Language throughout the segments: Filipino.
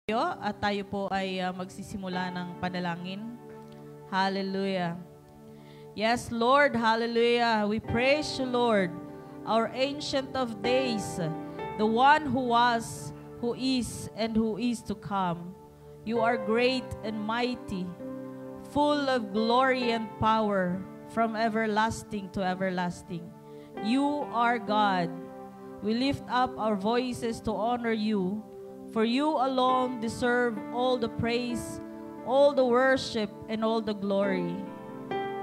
At tayo po ay magsisimula ng panalangin. Hallelujah. Yes, Lord, hallelujah. We praise you, Lord, our Ancient of Days, the one who was, who is, and who is to come. You are great and mighty, full of glory and power, from everlasting to everlasting. You are God. We lift up our voices to honor you, for you alone deserve all the praise, all the worship, and all the glory.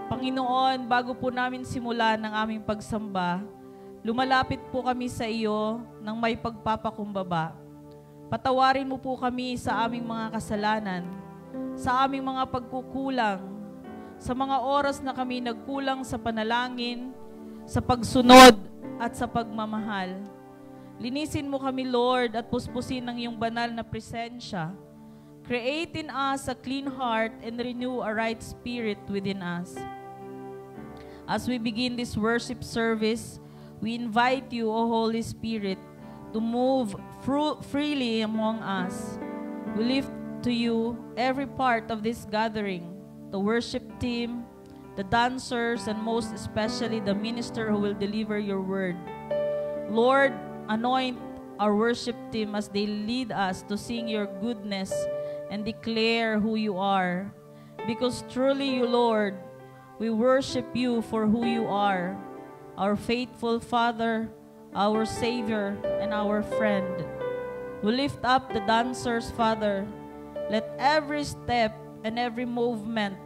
Panginoon, bago po namin simulan ang aming pagsamba, lumalapit po kami sa iyo ng may pagpapakumbaba. Patawarin mo po kami sa aming mga kasalanan, sa aming mga pagkukulang, sa mga oras na kami nagkulang sa panalangin, sa pagsunod at sa pagmamahal. Linisin mo kami, Lord, at puspusin ng iyong banal na presensya. Create in us a clean heart and renew a right spirit within us. As we begin this worship service, we invite you, O Holy Spirit, to move freely among us. We lift to you every part of this gathering, the worship team, the dancers, and most especially the minister who will deliver your word. Lord, anoint our worship team as they lead us to sing your goodness and declare who you are. Because truly you, Lord, we worship you for who you are, our faithful Father, our Savior, and our friend. We lift up the dancers, Father. Let every step and every movement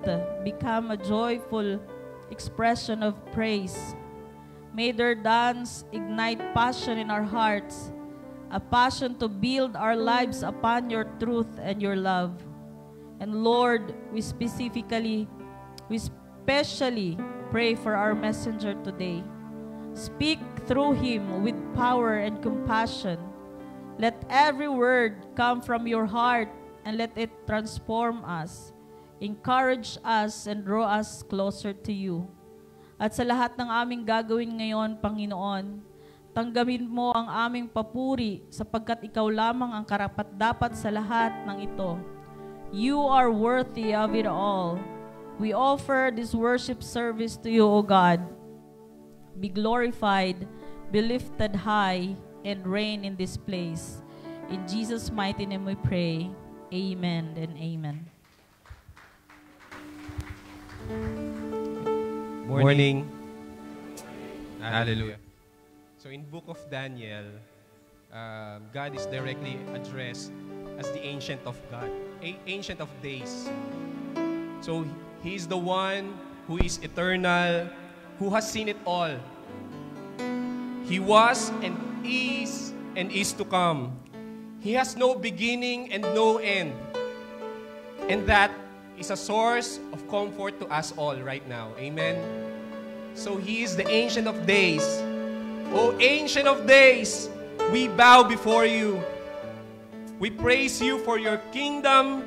become a joyful expression of praise. May their dance ignite passion in our hearts, a passion to build our lives upon your truth and your love. And Lord, we especially pray for our messenger today. Speak through him with power and compassion. Let every word come from your heart and let it transform us, encourage us, and draw us closer to you. At sa lahat ng aming gagawin ngayon, Panginoon, tanggapin mo ang aming papuri sapagkat ikaw lamang ang karapat-dapat sa lahat ng ito. You are worthy of it all. We offer this worship service to you, O God. Be glorified, be lifted high, and reign in this place. In Jesus' mighty name we pray. Amen and amen. Morning. Hallelujah. So in book of Daniel, God is directly addressed as the Ancient of God, Ancient of Days. So He is the one who is eternal, who has seen it all. He was and is to come. He has no beginning and no end. And that is a source of comfort to us all right now. Amen? So He is the Ancient of Days. O Ancient of Days, we bow before you. We praise you for your kingdom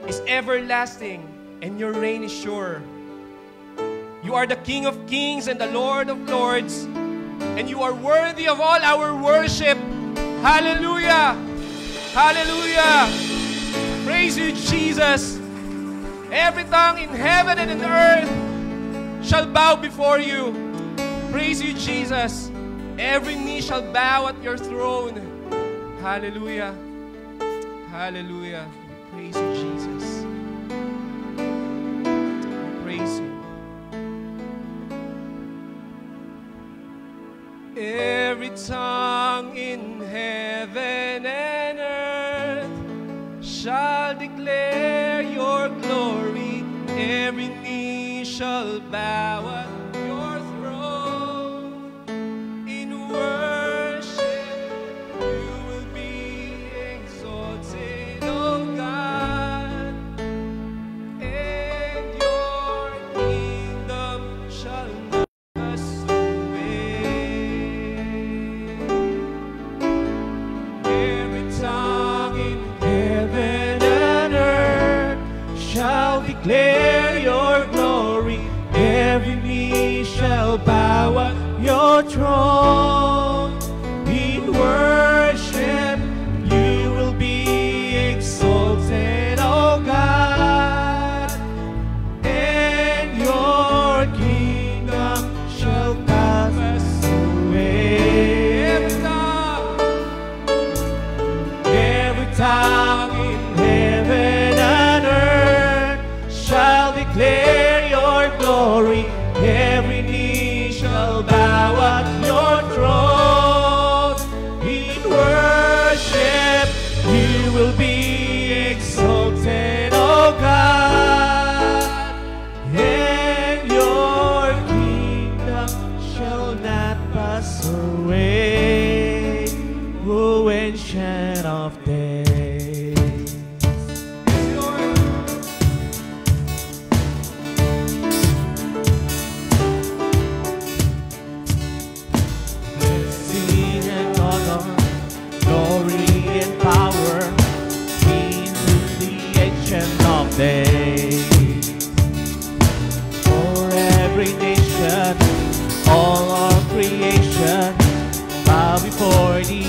is everlasting and your reign is sure. You are the King of kings and the Lord of lords, and you are worthy of all our worship. Hallelujah! Hallelujah! Praise you, Jesus! Every tongue in heaven and in earth shall bow before you. Praise you, Jesus. Every knee shall bow at your throne. Hallelujah. Hallelujah. Praise you, Jesus. Praise you. Every tongue in heaven and earth shall declare your glory. Every knee shall bow at your throne. In worship you will be exalted, O God, and your kingdom shall not pass away. Every tongue in heaven and earth shall declare your glory. Every knee shall bow at your throne. In worship you will be exalted. tongue in heaven and earth shall declare your glory. Every knee shall bow at your throne. In worship you will be exalted, O God, and your kingdom shall not pass away, O Ancient of Days. Blessing and honor, glory and power be to the Ancient of Days. For every nation, all our creation, bow before the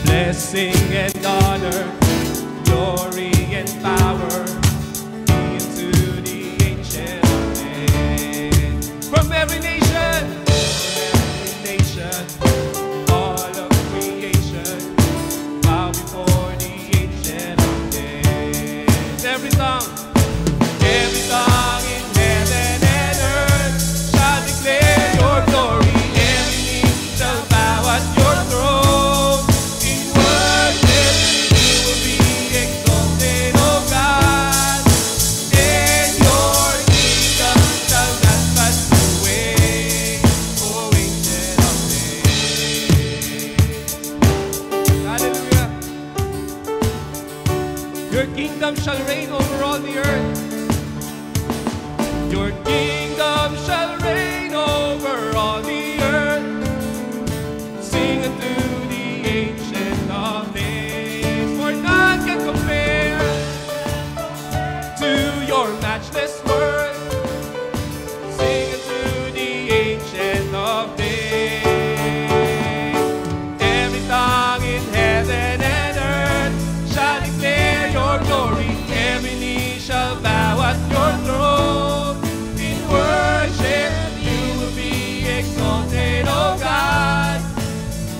blessing and honor, glory and power be unto the Ancient of Days. From every nation, all of creation, bow before the Ancient of Days. Every tongue in heaven and earth shall declare your glory. Every knee shall bow at your throne. Your kingdom shall reign over all the earth. Your kingdom shall reign over all the earth. Sing unto the Ancient of Days, for none can compare to your matchless worth. Sing unto the Ancient of Days. Every tongue in heaven and earth shall declare your glory. Every knee shall bow at your throne. In worship you will be exalted, O God,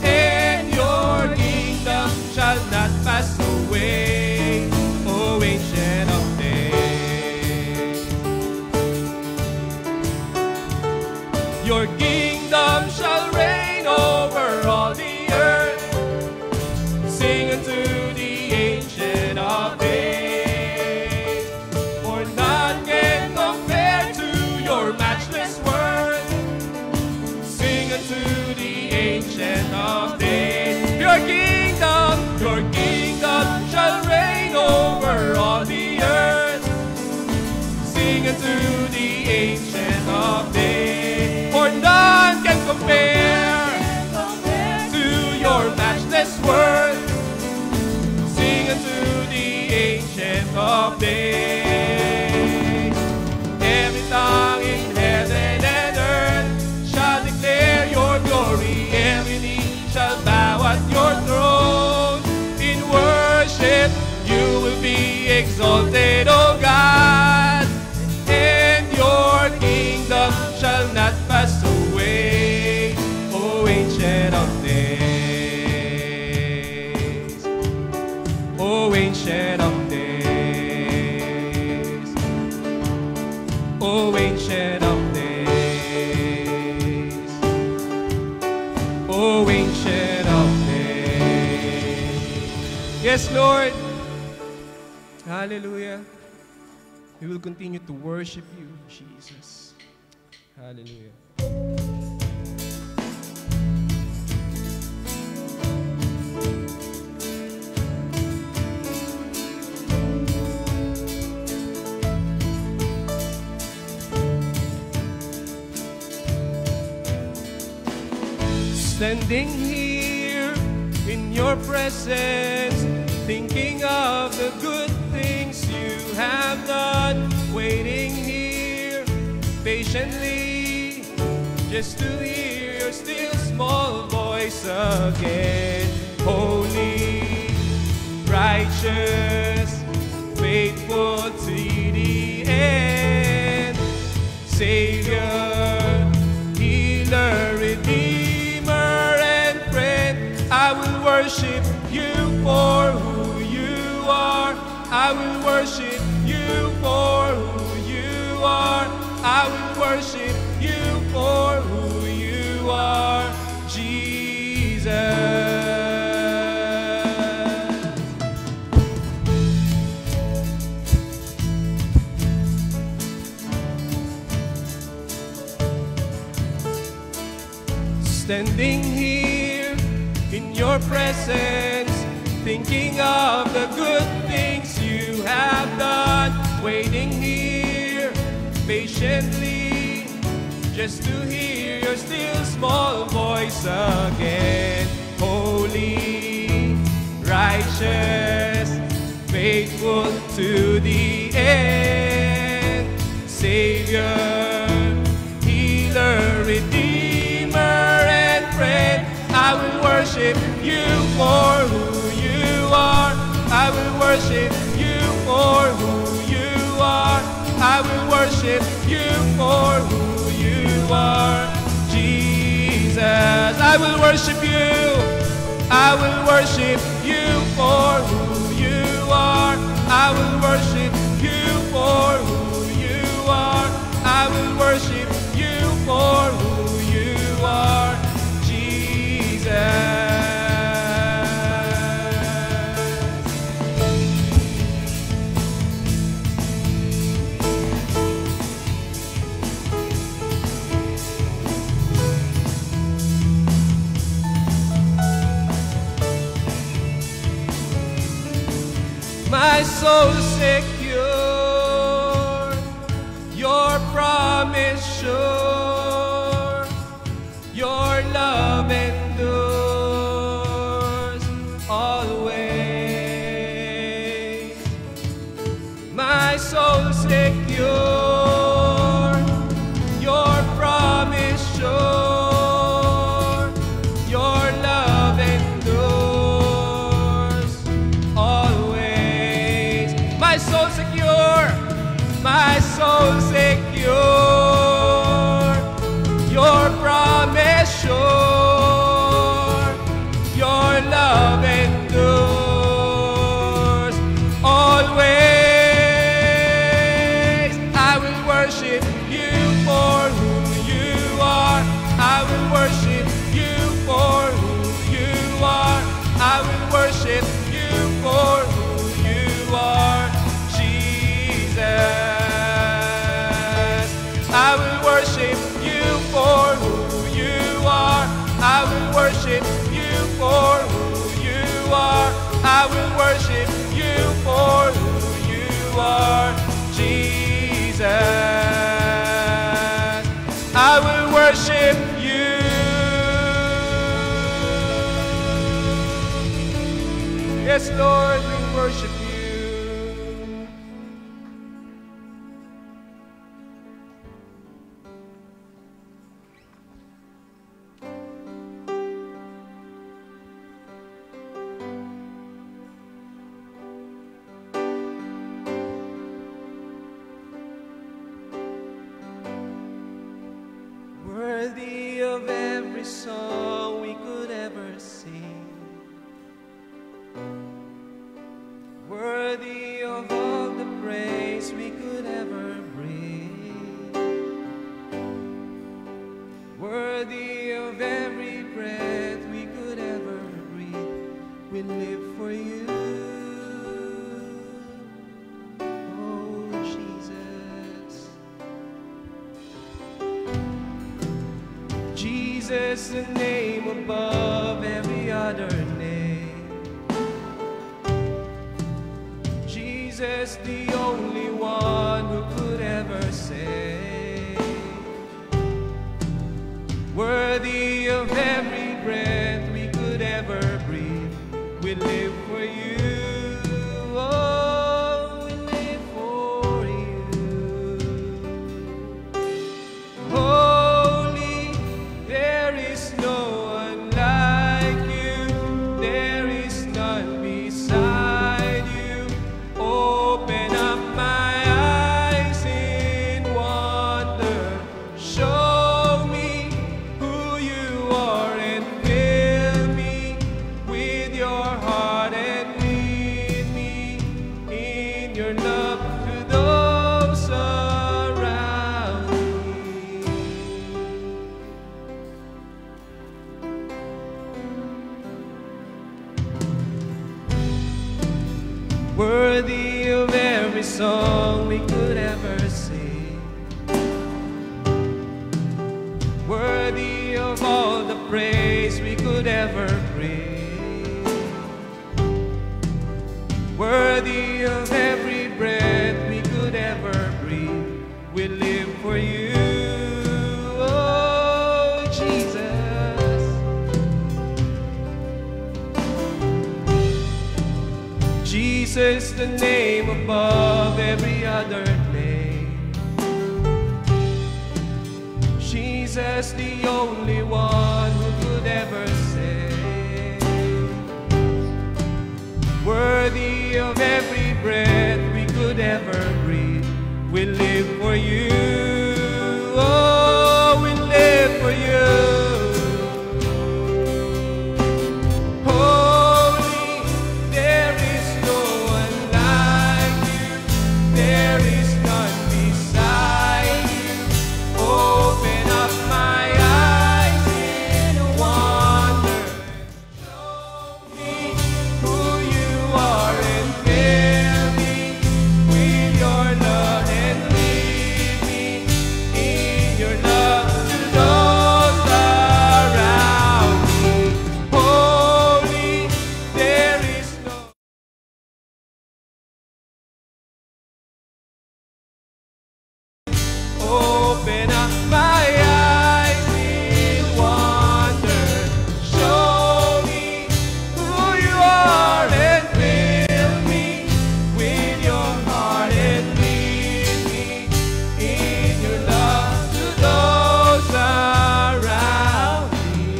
and your kingdom shall not pass away, O Ancient of Days. Your kingdom shall reign over all the earth. Sing unto the Ancient of Days, for none can compare to your matchless worth. Sing unto the Ancient of Days. Your kingdom shall reign over all the earth. Sing unto the Ancient of Days, for none can compare to your matchless worth. Sing unto the Ancient of Days. Every tongue in heaven and earth shall declare your glory. Every knee shall bow at your throne. In worship you will be exalted, O God, and your kingdom shall not pass away, O Ancient of Days. O Ancient of Days. O Ancient of Days. O Ancient of Days. Yes, Lord. Hallelujah. We will continue to worship you, Jesus. Hallelujah. Standing here in your presence, thinking patiently, just to hear your still small voice again. Holy, righteous, faithful to the end. Savior, healer, redeemer, and friend, I will worship you for who you are. I will worship you for who you are. I will worship you for who you are, Jesus. Standing here in your presence, thinking of the good things you have done, waiting here patiently, just to hear your still small voice again. Holy, righteous, faithful to the end. Savior, healer, redeemer, and friend, I will worship you for who you are. I will worship you for who you are. I will worship you for who you are, Jesus. I will worship you. I will worship you for who you are. I will worship you for who you are. I will worship you for who you are, Jesus. My soul secure, your promise sure, your love endures always. My soul secure, your promise sure, your love endures always. My soul secure, my soul secure, your promise sure, your love endures always. I will worship you for who you are. I will worship you for who you are. I will worship you for who you are, Jesus. I will worship you for who you are. I will worship you for who you are. I will worship you for who you are, Jesus. I will worship you. Yes, Lord, we worship you. Worthy of every song we could ever sing, worthy of all the praise we could ever bring, worthy of every breath we could ever breathe. We live for you, oh Jesus. Jesus, the name above every other name. Jesus, the only one who could ever save. Worthy of every breath we could ever breathe. We live for you. Oh, we live for you. in your love to those around me. Worthy of every song we could ever sing, worthy of all the praise we could ever bring, worthy of every breath we could ever breathe. We live for you, oh Jesus. Jesus, the name above every other name. Jesus, the only one who could ever save. Worthy of every breath we could ever breathe. We live for you. Oh, we live for you. Holy, there is no one like you. There is none beside you. Open up my eyes in wonder. Show me who you are and fill me with your love and lead me in your love to those around me. Holy, there is no open up my eyes in wonder. Show me who you are and fill me with your heart and lead me in your love to those around me.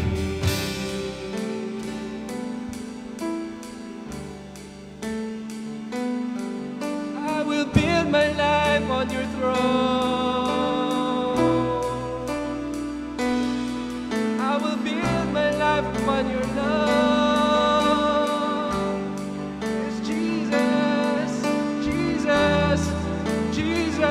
I will build my life on your throne. I will build my life upon your love. Yes, Jesus, Jesus, Jesus.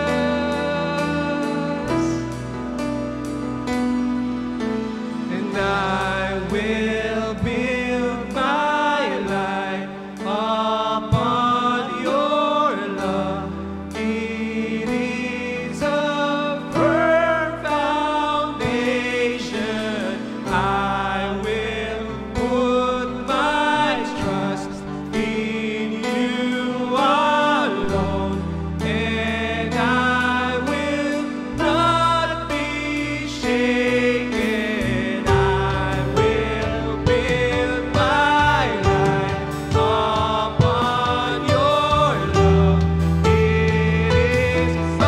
And I will build my life upon your love. It is a firm foundation. I will put my trust in you alone, and I will not be shaken. I will build my life upon your love. It is a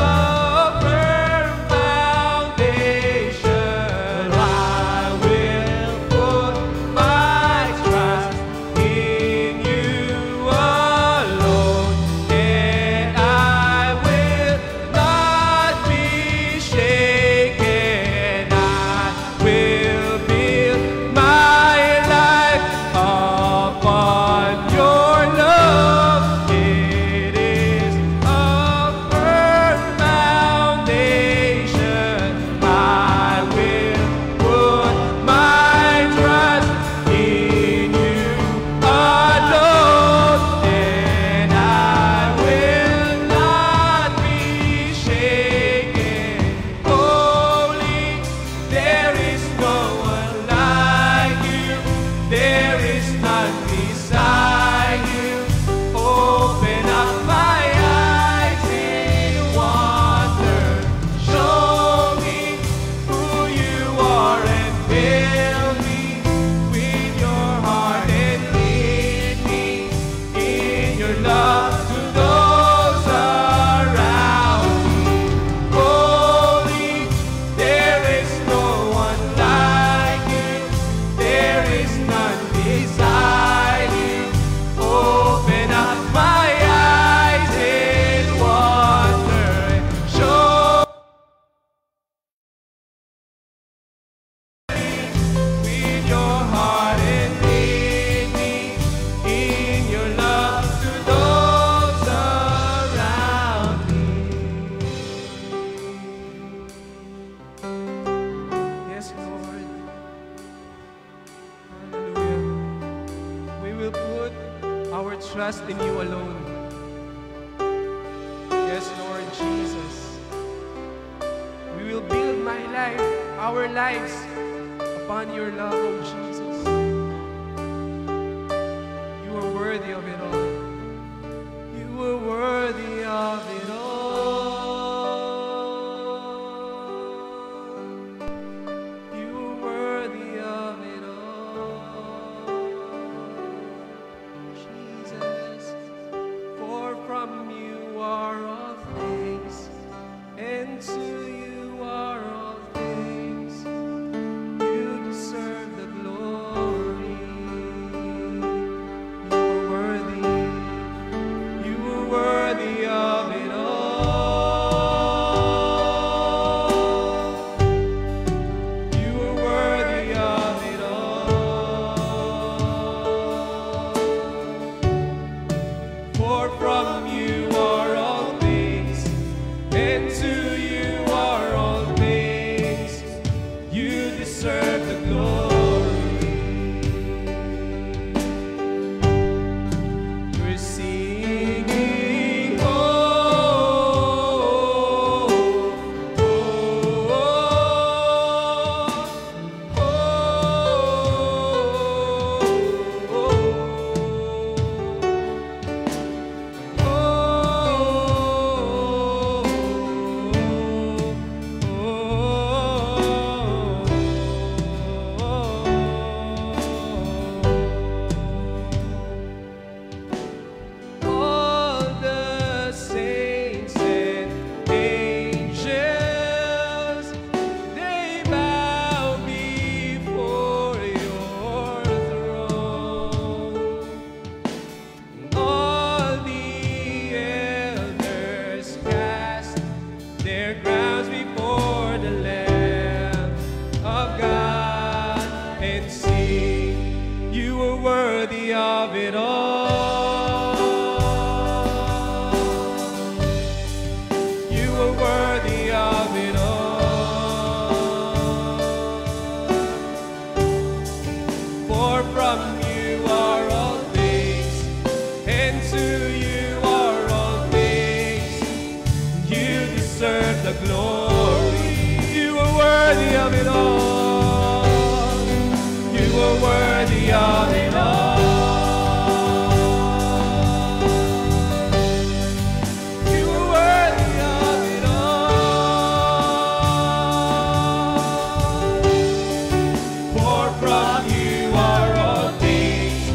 firm foundation. I will put my trust in you alone, and I will not be shaken. I will build my life upon your love. It is a firm foundation. I will put my trust in you alone, and I will not be shaken. Holy, there is no one like you. There is none beside you. Open up my eyes in wonder. Show me who you are and fill me with your heart and lead me in your love to those around me. Holy, there is no one like you. There is none beside you. Open up my eyes in wonder. Show with your heart and lead me in your love to those trust in you alone. Yes, Lord Jesus. We will build my life, our lives, upon your love, O Jesus. You are worthy of it all. You are worthy of it all. You are worthy of it all. Jesus, for from you are all things, and to you are all things. You deserve the glory. You are worthy. You are worthy of it all. You are worthy of it all. For from you are all things, and to you are all things. You deserve the glory. We're singing, oh, oh, oh, all the saints and angels, they bow before your throne. All the elders cast their crowns before the Lamb of God and sing, you are worthy of it all. You are worthy of it all. For from you are all things, and to you are all things. You deserve the glory. You are worthy of it all. You are worthy of it all. You are worthy of it all. For from you are all things,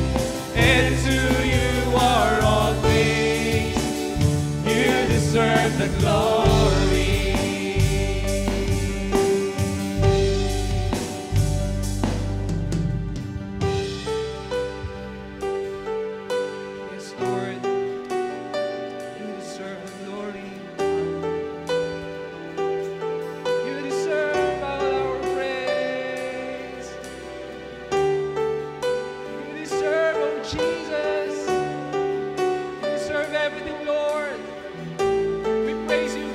and to you are all things. You deserve the glory. Yes, Lord, you deserve the glory. You deserve all our praise. You deserve, oh Jesus. You deserve everything, Lord. We praise you,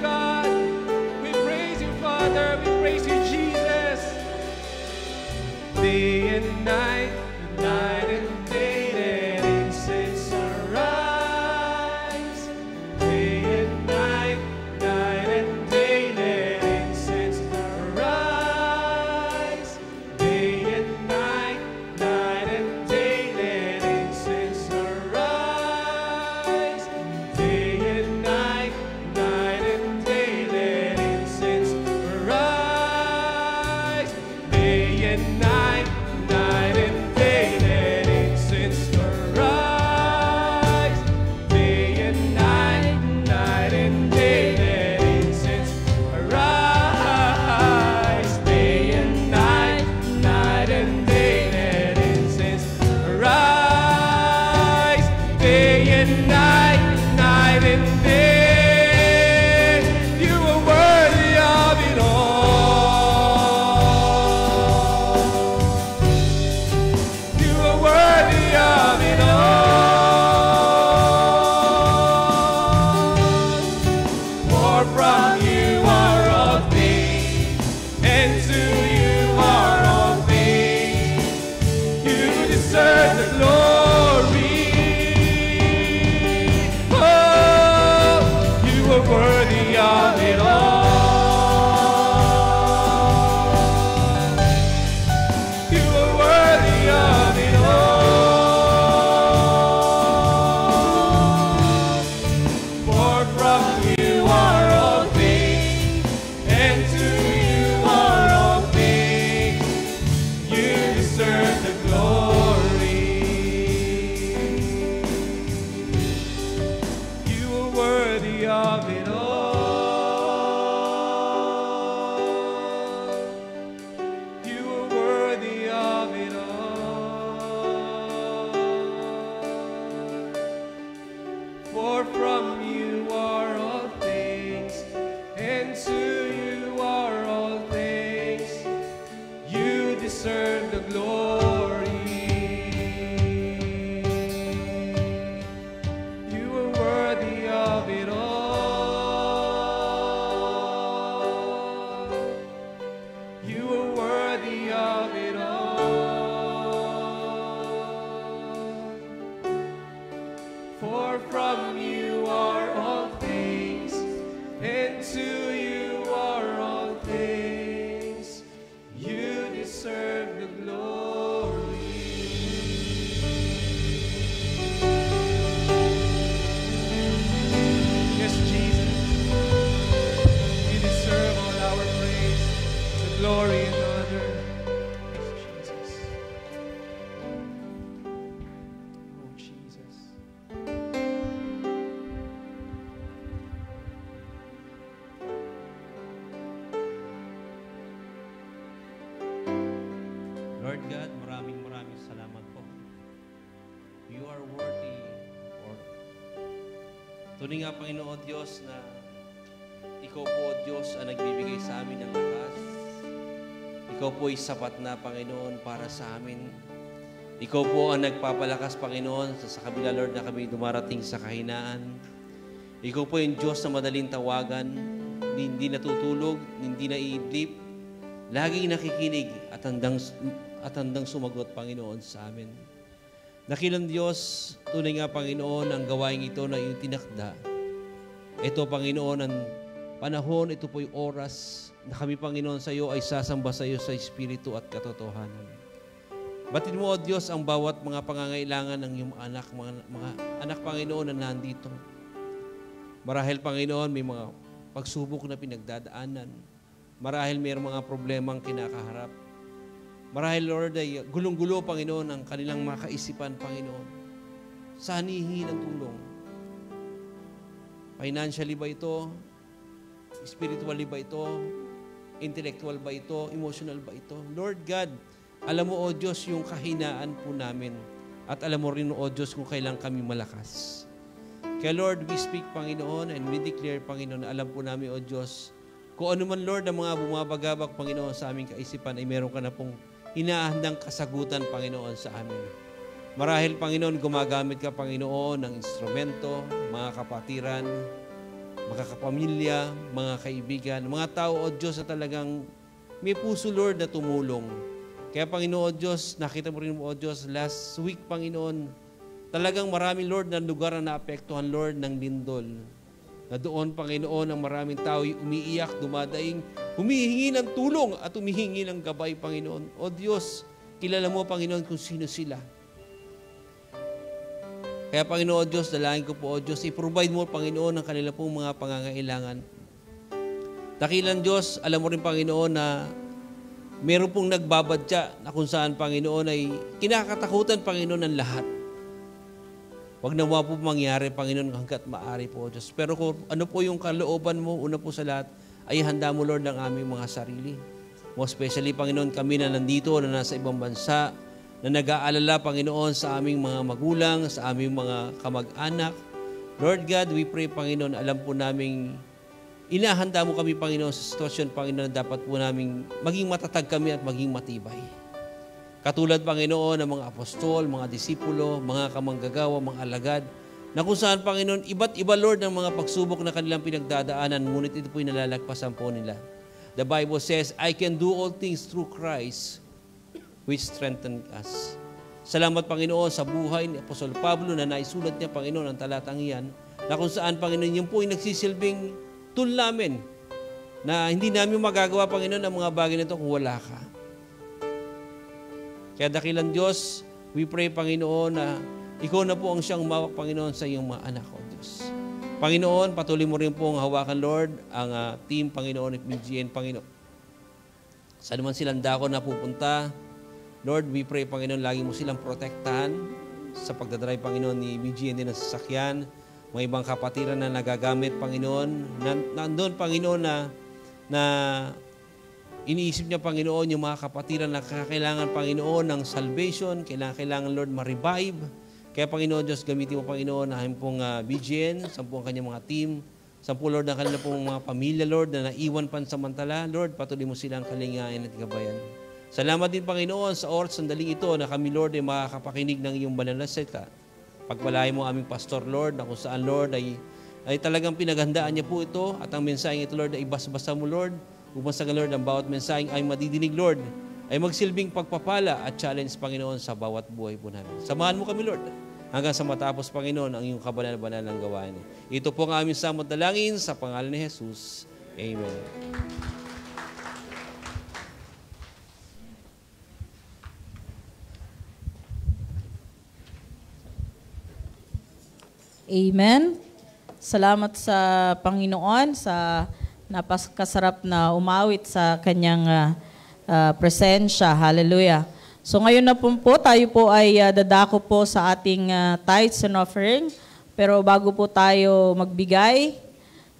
worthy of it all. You are worthy of it all. For from you are all things, and to you are all things. You deserve the glory. You are worthy of it all. You are worthy of it all. For from you are all things, and to you are all things. You deserve the glory. Yes, Jesus, you deserve all our praise, the glory and honor. Yes, Jesus. Oh, Jesus. Lord God, maraming salamat po. You are worthy, Lord. Tunay nga, Panginoon Diyos, na Ikaw po, Diyos, ang nagbibigay sa amin ng lakas. Ikaw po ay sapat na, Panginoon, para sa amin. Ikaw po ang nagpapalakas, Panginoon, sa kabila, Lord, na kami dumarating sa kahinaan. Ikaw po yung Diyos na madaling tawagan, hindi natutulog, hindi naiidlip, laging nakikinig at handang sumagot, Panginoon, sa amin. Dakilang Diyos, tunay nga, Panginoon, ang gawain ito na iyong tinakda. Ito, Panginoon, ang panahon, ito po yung oras na kami, Panginoon, sa iyo ay sasamba sa iyo sa Espiritu at katotohanan. Batid mo, O Diyos, ang bawat mga pangangailangan ng iyong anak, mga anak, Panginoon, na nandito. Marahil, Panginoon, may mga pagsubok na pinagdadaanan. Marahil mayroong mga problemang kinakaharap. Marahil, Lord, ay gulong-gulo, Panginoon, ang kanilang mga kaisipan, Panginoon. Saan hihingi ng tulong? Financially ba ito? Spiritually ba ito? Intellectual ba ito? Emotional ba ito? Lord God, alam mo, O Diyos, yung kahinaan po namin. At alam mo rin, O Diyos, kung kailan kami malakas. Kaya, Lord, we speak, Panginoon, and we declare, Panginoon, na alam po namin, O Diyos, kung ano man, Lord, ang mga bumabagabak, Panginoon, sa aming kaisipan, ay meron ka na pong hinahandang kasagutan, Panginoon, sa amin. Marahil, Panginoon, gumagamit ka, Panginoon, ng instrumento, mga kapatiran, mga kapamilya, mga kaibigan, mga tao, O Diyos, na talagang may puso, Lord, na tumulong. Kaya, Panginoon, O Diyos, nakita mo rin mo, O Diyos, last week, Panginoon, talagang maraming, Lord, na lugar na naapektuhan, Lord, ng lindol. Na doon, Panginoon, ang maraming tao umiiyak, dumadaing, humihingi ng tulong at humihingi ng gabay, Panginoon. O Diyos, kilala mo, Panginoon, kung sino sila. Kaya, Panginoon Diyos, dalangin ko po, O Diyos, i-provide mo, Panginoon, ang kanila pong mga pangangailangan. Dakilang Diyos, alam mo rin, Panginoon, na meron pong nagbabadya na kung saan, Panginoon, ay kinakatakutan, Panginoon, ng lahat. Huwag na po mangyari, Panginoon, hanggat maaari po, Diyos. Pero kung ano po yung kalooban mo, una po sa lahat, ay handa mo, Lord, ang aming mga sarili. Most especially, Panginoon, kami na nandito, na nasa ibang bansa, na nag-aalala, Panginoon, sa aming mga magulang, sa aming mga kamag-anak. Lord God, we pray, Panginoon, alam po naming inahanda mo kami, Panginoon, sa sitwasyon, Panginoon, na dapat po naming maging matatag kami at maging matibay. Katulad, Panginoon, ng mga apostol, mga disipulo, mga kamanggagawa, mga alagad, na kung saan, Panginoon, iba't iba, Lord, ng mga pagsubok na kanilang pinagdadaanan, ngunit ito po'y nalalagpasan po nila. The Bible says, I can do all things through Christ, which strengthen us. Salamat, Panginoon, sa buhay ni Apostol Pablo na naisulat niya, Panginoon, ang talatang iyan, na kung saan, Panginoon, yun po'y nagsisilbing tool namin, na hindi namin magagawa, Panginoon, ang mga bagay nito kung wala ka. Kaya dakilang Diyos, we pray, Panginoon, na ikaw na po ang siyang umawak, Panginoon, sa iyong mga anak, O Diyos. Panginoon, patuloy mo rin po ang hawakan, Lord, ang team, Panginoon, at MGN, Panginoon. Saan naman silang dako na pupunta, Lord, we pray, Panginoon, lagi mo silang protektahan sa pagdadrive, Panginoon, ni MGN din ang sasakyan. mga ibang kapatiran na nagagamit, Panginoon. Nandun, Panginoon, na iniisip niya, Panginoon, yung mga kapatiran na kailangan, Panginoon, ng salvation, kailangan, Lord, ma-revive. Kaya, Panginoon Diyos, gamitin mo, Panginoon, na aming pong BGN, 10 ang kanyang mga team, 10, Lord, ang kanila pong mga pamilya, Lord, na naiwan pansamantala. Lord, patuloy mo silang kalingayan at gabayan. Salamat din, Panginoon, sa oras sandaling ito na kami, Lord, ay makakapakinig ng iyong banal na salita. Pagpalain mo aming pastor, Lord, na kung saan, Lord, ay talagang pinaghandaan niya po ito at ang mensaheng ito, Lord, ay ibasa-basa mo, Lord. Upang sa Lord, ang bawat mensaheng ay madidinig, Lord, ay magsilbing pagpapala at challenge, Panginoon, sa bawat buhay po namin. Samahan mo kami, Lord, hanggang sa matapos, Panginoon, ang iyong kabanal-banal ng gawain. Ito po ang aming samot dalangin sa pangalan ni Jesus. Amen. Amen. Salamat sa Panginoon sa napakasarap na umawit sa kanyang presensya. Hallelujah. So ngayon na po tayo po ay dadako po sa ating tithes and offering. Pero bago po tayo magbigay,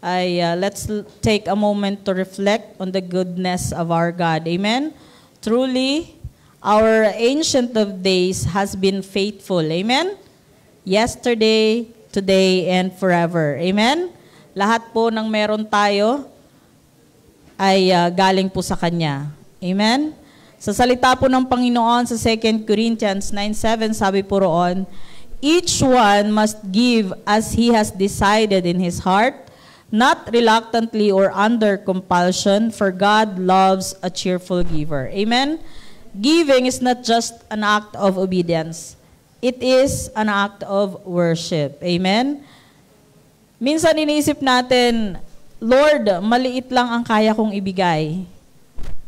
ay let's take a moment to reflect on the goodness of our God. Amen. Truly, our Ancient of Days has been faithful. Amen. Yesterday, today, and forever. Amen. Lahat po ng meron tayo ay galing po sa Kanya. Amen? Sa salita po ng Panginoon sa 2 Corinthians 9:7, sabi po roon, each one must give as he has decided in his heart, not reluctantly or under compulsion, for God loves a cheerful giver. Amen? Giving is not just an act of obedience. It is an act of worship. Amen? Minsan iniisip natin, Lord, maliit lang ang kaya kong ibigay.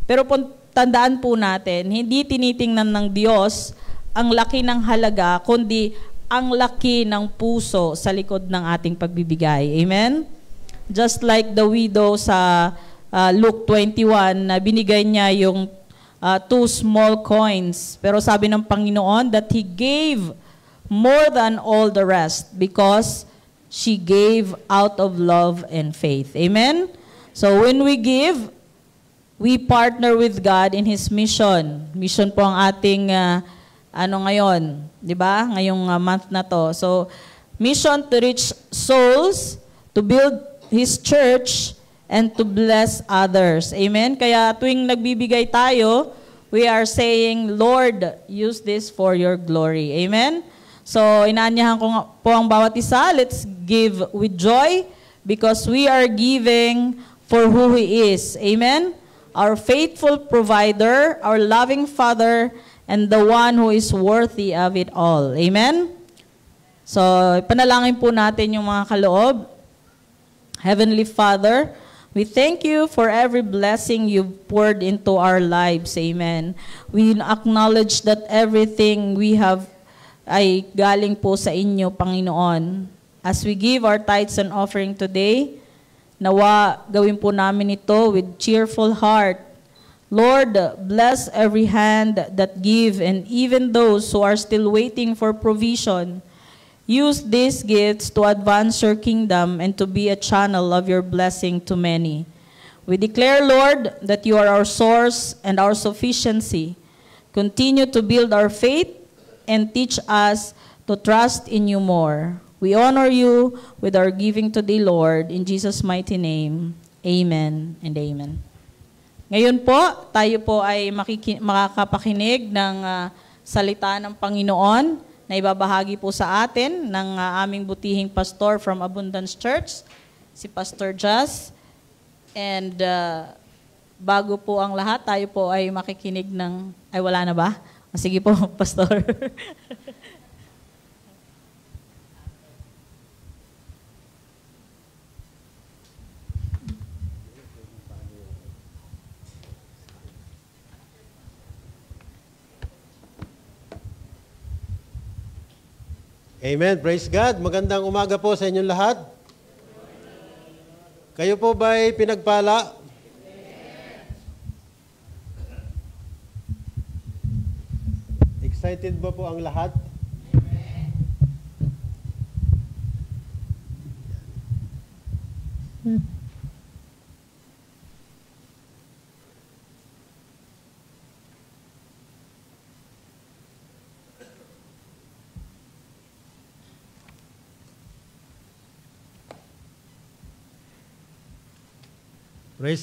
Pero tandaan po natin, hindi tinitingnan ng Diyos ang laki ng halaga, kundi ang laki ng puso sa likod ng ating pagbibigay. Amen? Just like the widow sa Luke 21, na binigay niya yung 2 small coins. Pero sabi ng Panginoon that He gave more than all the rest because she gave out of love and faith. Amen? So when we give, we partner with God in His mission. Mission po ang ating ngayon, 'di ba? Ngayong month na to. So mission to reach souls, to build His church, and to bless others. Amen? Kaya tuwing nagbibigay tayo, we are saying, Lord, use this for your glory. Amen? So, inaanyahan ko po ang bawat isa. Let's give with joy because we are giving for who He is. Amen? Our faithful provider, our loving Father, and the one who is worthy of it all. Amen? So, panalangin po natin yung mga kaloob. Heavenly Father, we thank you for every blessing you've poured into our lives. Amen. We acknowledge that everything we have ay galing po sa inyo, Panginoon. As we give our tithes and offering today, nawa gawin po namin ito with cheerful heart. Lord, bless every hand that give and even those who are still waiting for provision. Use these gifts to advance your kingdom and to be a channel of your blessing to many. We declare, Lord, that you are our source and our sufficiency. Continue to build our faith and teach us to trust in you more. We honor you with our giving today, Lord. In Jesus' mighty name, amen and amen. Ngayon po, tayo po ay makakapakinig ng salita ng Panginoon na ibabahagi po sa atin ng aming butihing pastor from Abundance Church, si Pastor Jazz. And bago po ang lahat, tayo po ay makikinig ng... Ay, wala na ba? Sige po, Pastor. Amen. Praise God. Magandang umaga po sa inyong lahat. Kayo po ba'y pinagpala? Excited ba po ang lahat? Praise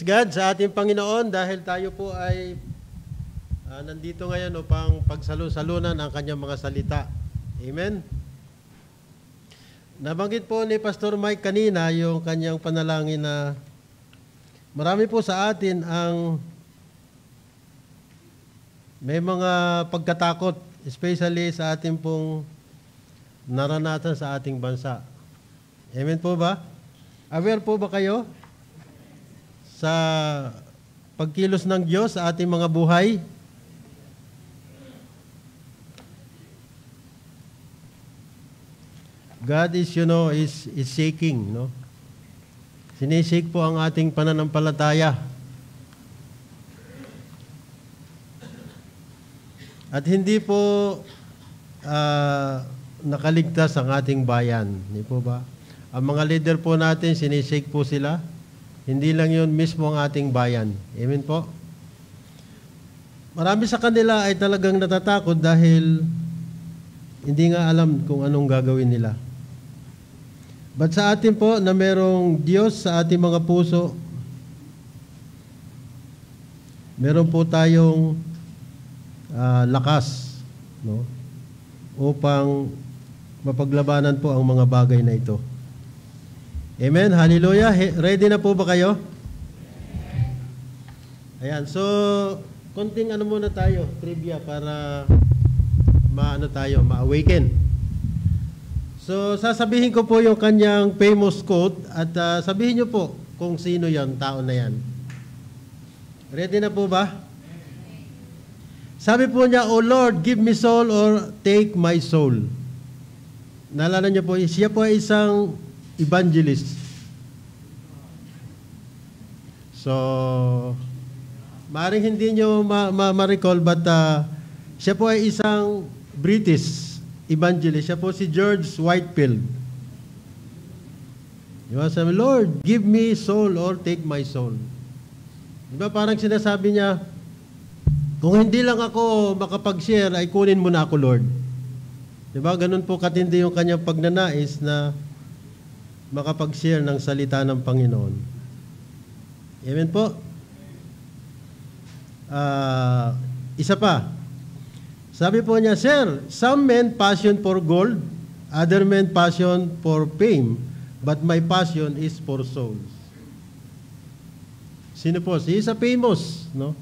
God sa ating Panginoon dahil tayo po ay nandito ngayon upang pagsalusalunan ang kanyang mga salita. Amen. Nabanggit po ni Pastor Mike kanina yung kanyang panalangin na marami po sa atin ang may mga pagkatakot, especially sa ating pong naranasan sa ating bansa. Amen po ba? Aware po ba kayo sa pagkilos ng Diyos sa ating mga buhay? God is, is shaking, no? Sinishake po ang ating pananampalataya. At hindi po nakaligtas ang ating bayan. Hindi po ba? Ang mga leader po natin, sinishake po sila. Hindi lang yun mismo ang ating bayan. Amen po? Marami sa kanila ay talagang natatakot dahil hindi nga alam kung anong gagawin nila. But sa atin po na merong Diyos sa ating mga puso, meron po tayong lakas, no? Upang mapaglabanan po ang mga bagay na ito. Amen. Hallelujah. Ready na po ba kayo? Ayan. So, konting muna tayo, trivia para ma-awaken. So, sasabihin ko po yung kanyang famous quote at sabihin niyo po kung sino yan, tao na yan. Ready na po ba? Sabi po niya, "O Lord, give me soul or take my soul." Naalala niyo po, siya po ay isang evangelist. So, maaaring hindi nyo ma-recall, but siya po ay isang British evangelist. Siya po si George Whitefield. Diba? Sabi, "Lord, give me soul or take my soul." Diba parang sinasabi niya, kung hindi lang ako makapag-share, ay kunin mo na ako, Lord. Diba? Ganun po katindi yung kanyang pagnanais na makapag-share ng salita ng Panginoon. Amen po? Isa pa. Sabi po niya, "Sir, some men passion for gold, other men passion for fame, but my passion is for souls." Sino po? He is a famous, no?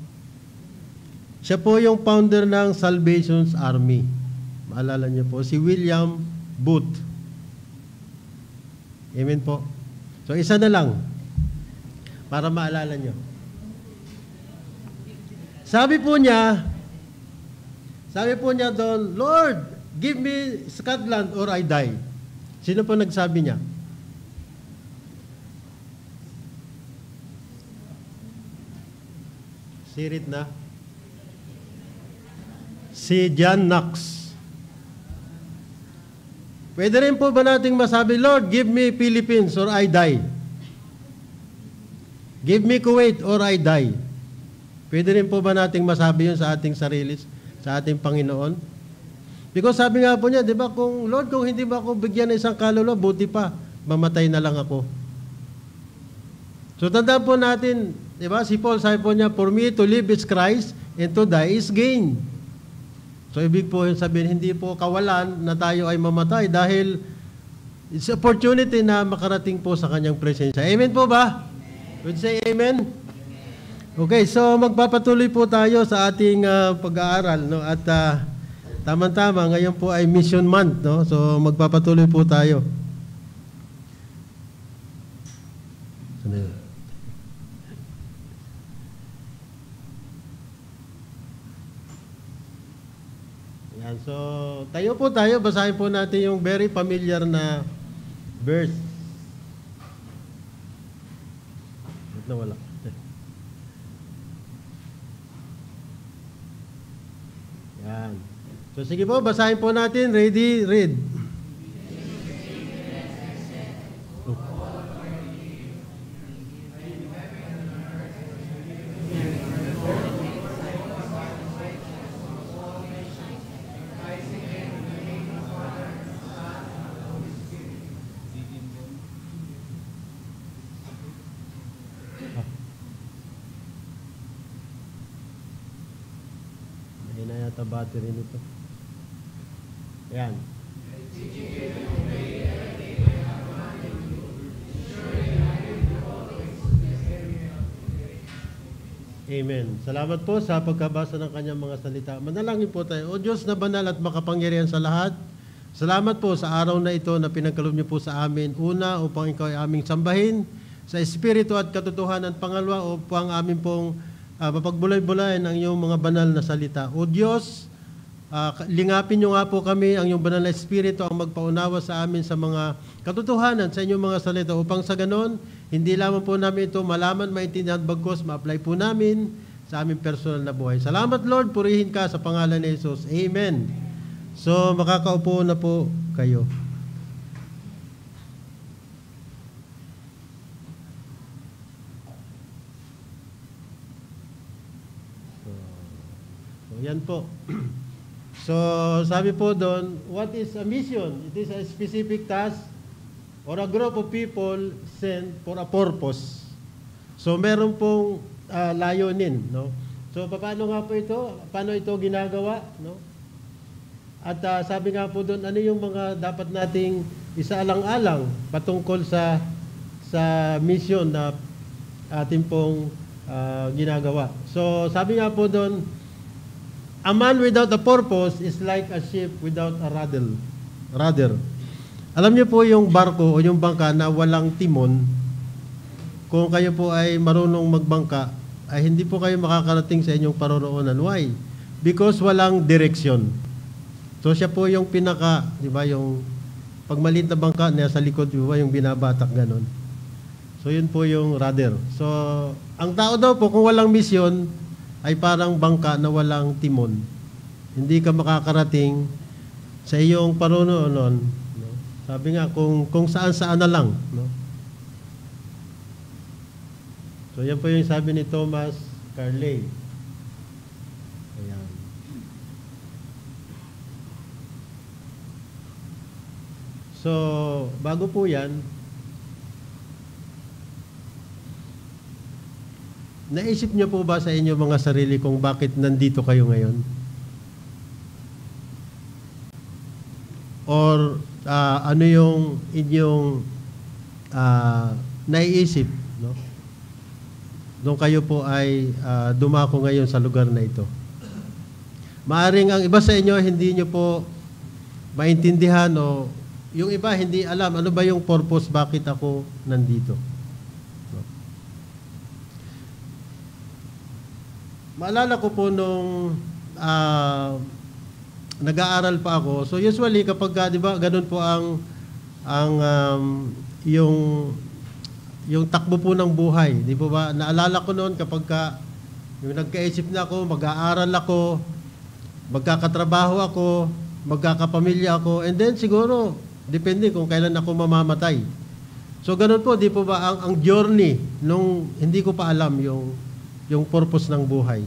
Siya po yung founder ng Salvation's Army. Maalala niyo po, si William Booth. Amen po. So, isa na lang para maalala niyo. Sabi po niya doon, "Lord, give me Scotland or I die." Sino po nagsabi niya? Sirit na. Si John Knox. Pwede rin po ba nating masabi, "Lord, give me Philippines or I die"? "Give me Kuwait or I die"? Pwede rin po ba nating masabi yun sa ating sarili, sa ating Panginoon? Because sabi nga po niya, di ba, kung hindi ba ako bigyan ng isang kaluluwa, buti pa, mamatay na lang ako. So tandaan po natin, di ba, si Paul sabi po niya, "For me to live is Christ and to die is gain." So, ibig po yung sabihin, hindi po kawalan na tayo ay mamatay dahil it's opportunity na makarating po sa kanyang presensya. Amen po ba? Would say amen? Okay, so magpapatuloy po tayo sa ating pag-aaral, no? At tama-tama, ngayon po ay Mission Month, no? So, magpapatuloy po tayo. Ano yun? So, tayo po tayo, basahin po natin yung very familiar na verse. Ba't nawala? Yan. So, sige po, basahin po natin. Ready? Read. sa battery nito. Ayan. Amen. Salamat po sa pagkabasa ng kanyang mga salita. Manalangin po tayo. O Diyos na banal at makapangyarihan sa lahat, salamat po sa araw na ito na pinagkaloob niyo po sa amin. Una, upang ikaw ay aming sambahin sa espiritu at katotohanan. Pangalawa, upang amin pong mapagbulay-bulayan ang iyong mga banal na salita. O Diyos, lingapin niyo nga po kami, ang iyong banal na espiritu ang magpaunawa sa amin sa mga katotohanan sa inyong mga salita upang sa ganon, hindi lamang po namin ito malaman, maintindihan, bagkos, ma-apply po namin sa aming personal na buhay. Salamat Lord, purihin ka sa pangalan ni Jesus. Amen. So, makakaupo na po kayo. So yan po. So, sabi po doon, what is a mission? It is a specific task or a group of people sent for a purpose. So, meron pong layunin, no? So, paano nga po ito? Paano ito ginagawa, no? At sabi nga po doon, ano yung mga dapat nating isaalang-alang patungkol sa mission na ating pong ginagawa. So, sabi nga po doon, a man without a purpose is like a ship without a rudder. Alam niyo po yung barko o yung bangka na walang timon, kung kayo po ay marunong magbangka, ay hindi po kayo makakarating sa inyong paroroonan. Why? Because walang direksyon. So siya po yung pinaka, di ba, yung pag maliit na bangka niya sa likod, di ba, yung binabatak ganon. So yun po yung rudder. So ang tao daw po kung walang misyon ay parang bangka na walang timon. Hindi ka makakarating sa iyong paroroonan. No? Sabi nga kung saan-saan na lang, no? So yan po yung sabi ni Thomas Carlyle. Ayan. So, bago po yan, naisip niyo po ba sa inyo mga sarili kung bakit nandito kayo ngayon? Or ano yung inyong naiisip, no? Doon kayo po ay dumako ngayon sa lugar na ito. Maaring ang iba sa inyo hindi niyo po maintindihan o yung iba hindi alam ano ba yung purpose, bakit ako nandito. No? Maalala ko po nung nag-aaral pa ako. So usually kapag 'di ba ganun po ang yung takbo po ng buhay, di po ba? Naalala ko noon kapag yung nagkaisip na ako, mag-aaral ako, magkakatrabaho ako, magkakapamilya ako, and then siguro depende kung kailan ako mamamatay. So ganun po, di po ba ang journey nung hindi ko pa alam yung purpose ng buhay.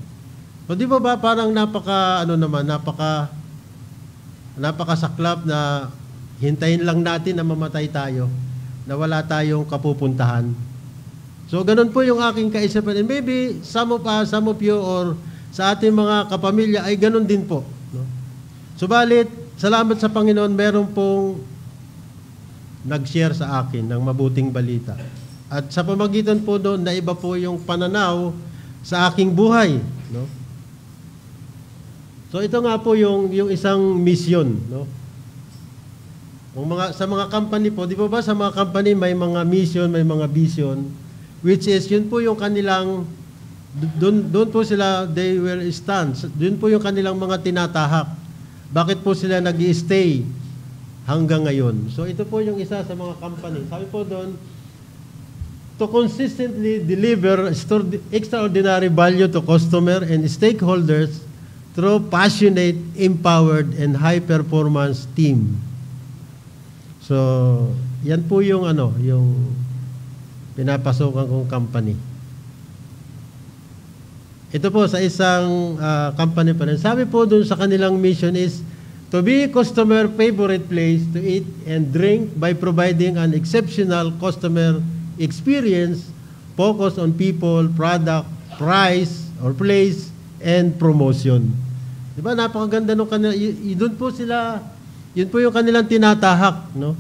So di po ba parang napakasaklap na hintayin lang natin na mamatay tayo, na wala tayong kapupuntahan. So ganun po yung aking kaisipan. And maybe some of you or sa ating mga kapamilya ay ganun din po, no? Subalit, salamat sa Panginoon, meron pong nag-share sa akin ng mabuting balita. At sa pamagitan po doon, naiba po yung pananaw sa aking buhay, no? So ito nga po yung isang mission, no? Sa mga company po, di ba sa mga company may mga mission, may mga vision, which is yun po yung kanilang, doon po sila, they will stand. Doon po yung kanilang mga tinatahak. Bakit po sila nag-i-stay hanggang ngayon? So ito po yung isa sa mga company. Sabi po doon, to consistently deliver extraordinary value to customer and stakeholders through passionate, empowered, and high-performance team. So, yan po yung yung pinapasokan kong company. Ito po sa isang company pa rin. Sabi po dun sa kanilang mission is to be customer favorite place to eat and drink by providing an exceptional customer experience focused on people, product, price, or place, and promotion. Di ba? Napakaganda nung kanila. Doon po sila, yun po yung kanilang tinatahak, no?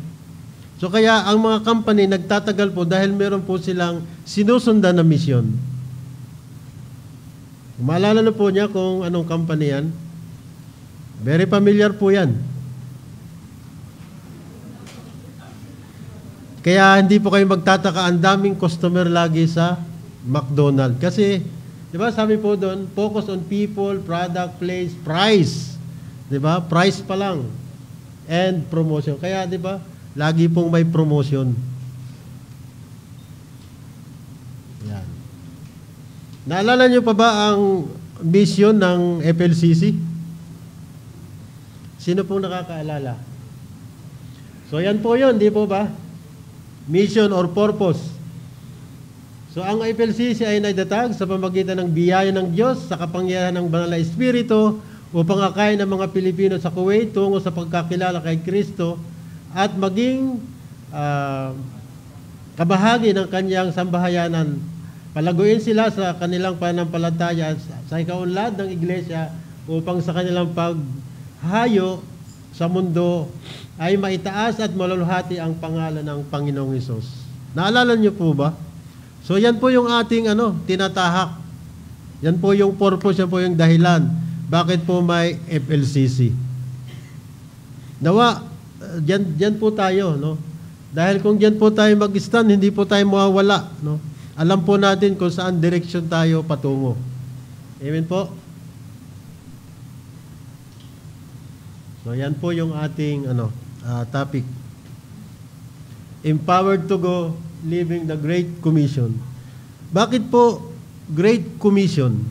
So kaya ang mga company nagtatagal po dahil meron po silang sinusundan na misyon. Maalala na po niya kung anong company yan. Very familiar po yan. Kaya hindi po kayo magtataka, ang daming customer lagi sa McDonald's. Kasi, di ba, sabi po doon, focus on people, product, place, price. Di ba? Price pa lang. And promotion. Kaya, di ba, lagi pong may promotion. Yan. Naalala niyo pa ba ang mission ng FLCC? Sino pong nakakaalala? So, yan po yun, di po ba? Mission or purpose. So, ang FLCC ay naidatag sa pamagitan ng biyaya ng Diyos sa kapangyarihan ng Banal na Espiritu upang akayin ng mga Pilipino sa Kuwait tungo sa pagkakilala kay Kristo at maging kabahagi ng kanyang sambahayanan. Palaguin sila sa kanilang pananampalataya sa ikaunlad ng Iglesia upang sa kanilang paghayo sa mundo ay maitaas at maluluhati ang pangalan ng Panginoong Hesus. Naalala niyo po ba? So yan po yung ating tinatahak. Yan po yung purpose, yan po yung dahilan. Bakit po may FLCC? Nawa, dyan po tayo, no? Dahil kung dyan po tayo mag-stand, hindi po tayo mawawala, no? Alam po natin kung saan direction tayo patungo. Amen po? So yan po yung ating topic. Empowered to go, living the Great Commission. Bakit po Great Commission?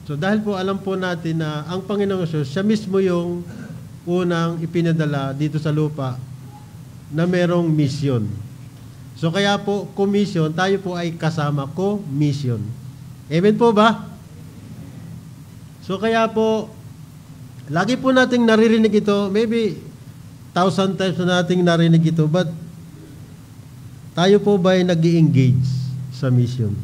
So dahil po alam po natin na ang Panginoong Hesus, siya mismo yung unang ipinadala dito sa lupa na merong mission. So kaya po, commission, tayo po ay kasama ko, mission. Amen po ba? So kaya po, lagi po nating naririnig ito, maybe 1,000 times na nating narinig ito, but tayo po ba ay nag-i-engage sa mission?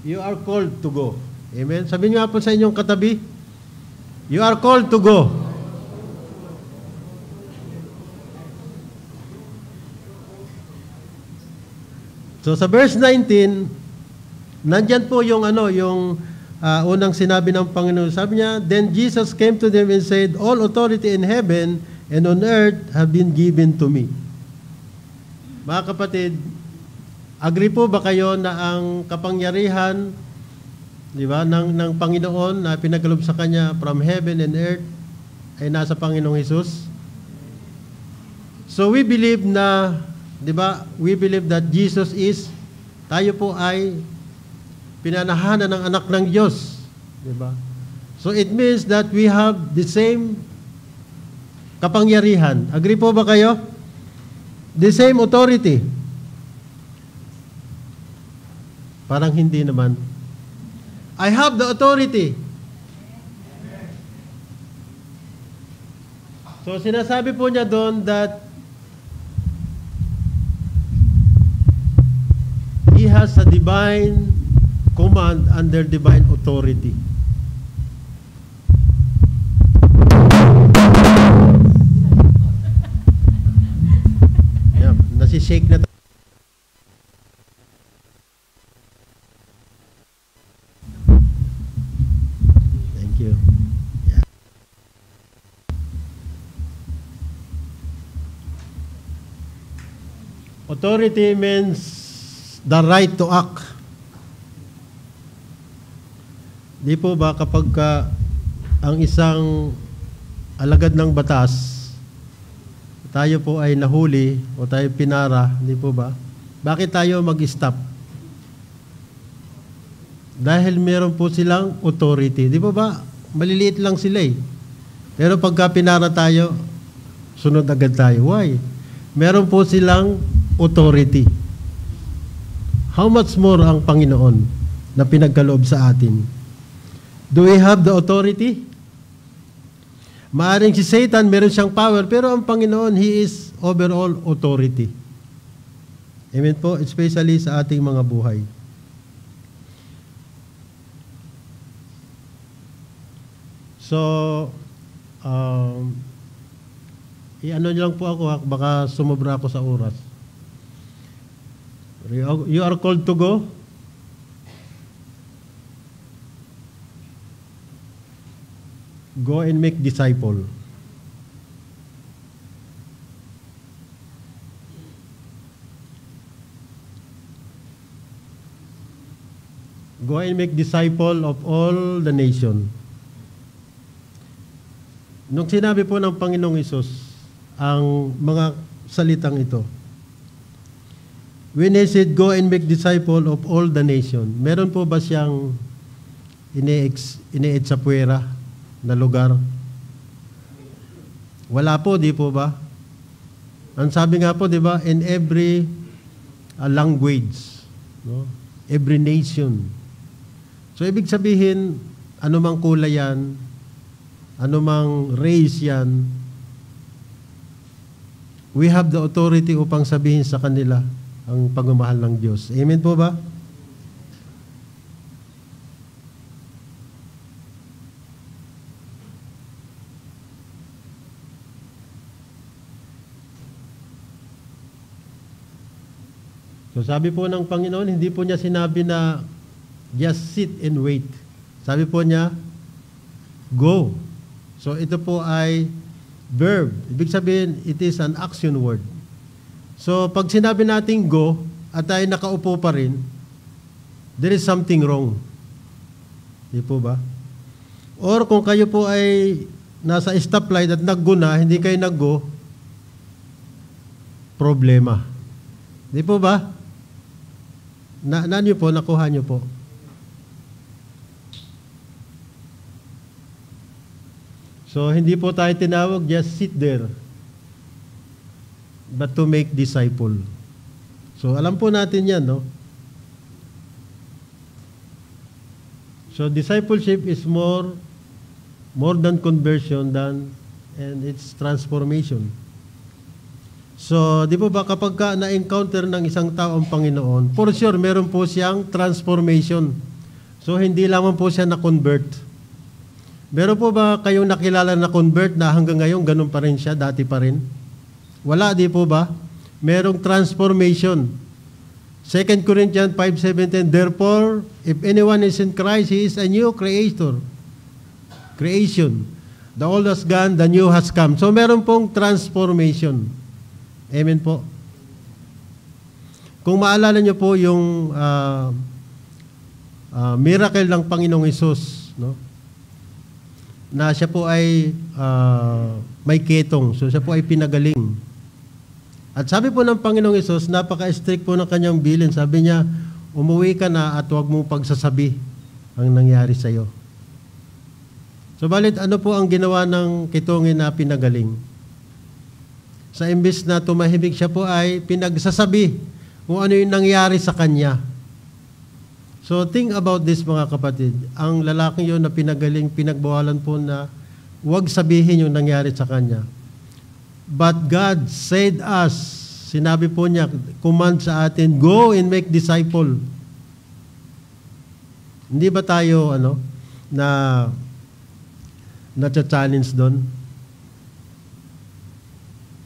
You are called to go. Amen? Sabihin niyo nga po sa inyong katabi, you are called to go. So sa verse 19, nandyan po yung unang sinabi ng Panginoon. Sabi niya, then Jesus came to them and said, all authority in heaven and on earth have been given to me. Mga kapatid, agree po ba kayo na ang kapangyarihan, di ba, ng Panginoon na pinagkaloob sa Kanya from heaven and earth ay nasa Panginoong Hesus? So we believe na, di ba, we believe that Jesus is, tayo po ay pinanahanan ng anak ng Diyos. Di ba? So it means that we have the same kapangyarihan. Agree po ba kayo? The same authority. Parang hindi naman. I have the authority. So sinasabi po niya doon that he has a divine command under divine authority. Yeah, nasi-shake na. Thank you. Yeah. Authority means the right to act. Di po ba kapag ang isang alagad ng batas, tayo po ay nahuli o tayo pinara, di po ba? Bakit tayo mag-stop? Dahil meron po silang authority. Di po ba? Maliliit lang sila eh. Pero pagka pinara tayo, sunod agad tayo. Why? Meron po silang authority. How much more ang Panginoon na pinagkaloob sa atin? Do we have the authority? Maaring si Satan, meron siyang power, pero ang Panginoon, He is overall authority. Amen po, especially sa ating mga buhay. So, i-ano niyo lang po ako, baka sumobra ako sa oras. You are called to go. Go and make disciple. Go and make disciple of all the nation. Nung sinabi po ng Panginoong Hesus ang mga salitang ito, when He said, go and make disciple of all the nation, meron po ba siyang ine-eat sa puwera na lugar? Wala po, di po ba? Ang sabi nga po, di ba, in every language, no? Every nation. So, ibig sabihin, anumang kulay yan, anumang race yan, we have the authority upang sabihin sa kanila ang pagmamahal ng Diyos. Amen po ba? So sabi po ng Panginoon, hindi po niya sinabi na just sit and wait. Sabi po niya, go. So ito po ay verb. Ibig sabihin, it is an action word. So pag sinabi natin go, at tayo nakaupo pa rin, there is something wrong. Di po ba? Or kung kayo po ay nasa stoplight at nag-go na, hindi kayo nag-go, problema. Di po ba? Nyo po, nakuha nyo po. So, hindi po tayo tinawag, just sit there. But to make disciple. So, alam po natin yan, no? So, discipleship is more than conversion and it's transformation. So, di po ba kapag na-encounter ng isang tao ang Panginoon, for sure, meron po siyang transformation. So, hindi lamang po siya na-convert. Meron po ba kayong nakilala na convert na hanggang ngayon, ganun pa rin siya, dati pa rin? Wala, di po ba? Merong transformation. 2 Corinthians 5:17, therefore, if anyone is in Christ, he is a new creation. The old has gone, the new has come. So, meron pong transformation. Amen po. Kung maalala niyo po yung miracle ng Panginoong Hesus, no? Na siya po ay may ketong, so siya po ay pinagaling. At sabi po ng Panginoong Hesus, napaka-strict po ng kanyang bilin. Sabi niya, umuwi ka na at huwag mong pagsasabi ang nangyari sa iyo. So balit, ano po ang ginawa ng ketongin na pinagaling? Sa imbis na tumahimik, siya po ay pinagsasabi kung ano yung nangyari sa kanya. So think about this, mga kapatid. Ang lalaking yun na pinagaling, pinagbawalan po na huwag sabihin yung nangyari sa kanya. But God said us, sinabi po niya, command sa atin, go and make disciple. Hindi ba tayo na-challenge doon?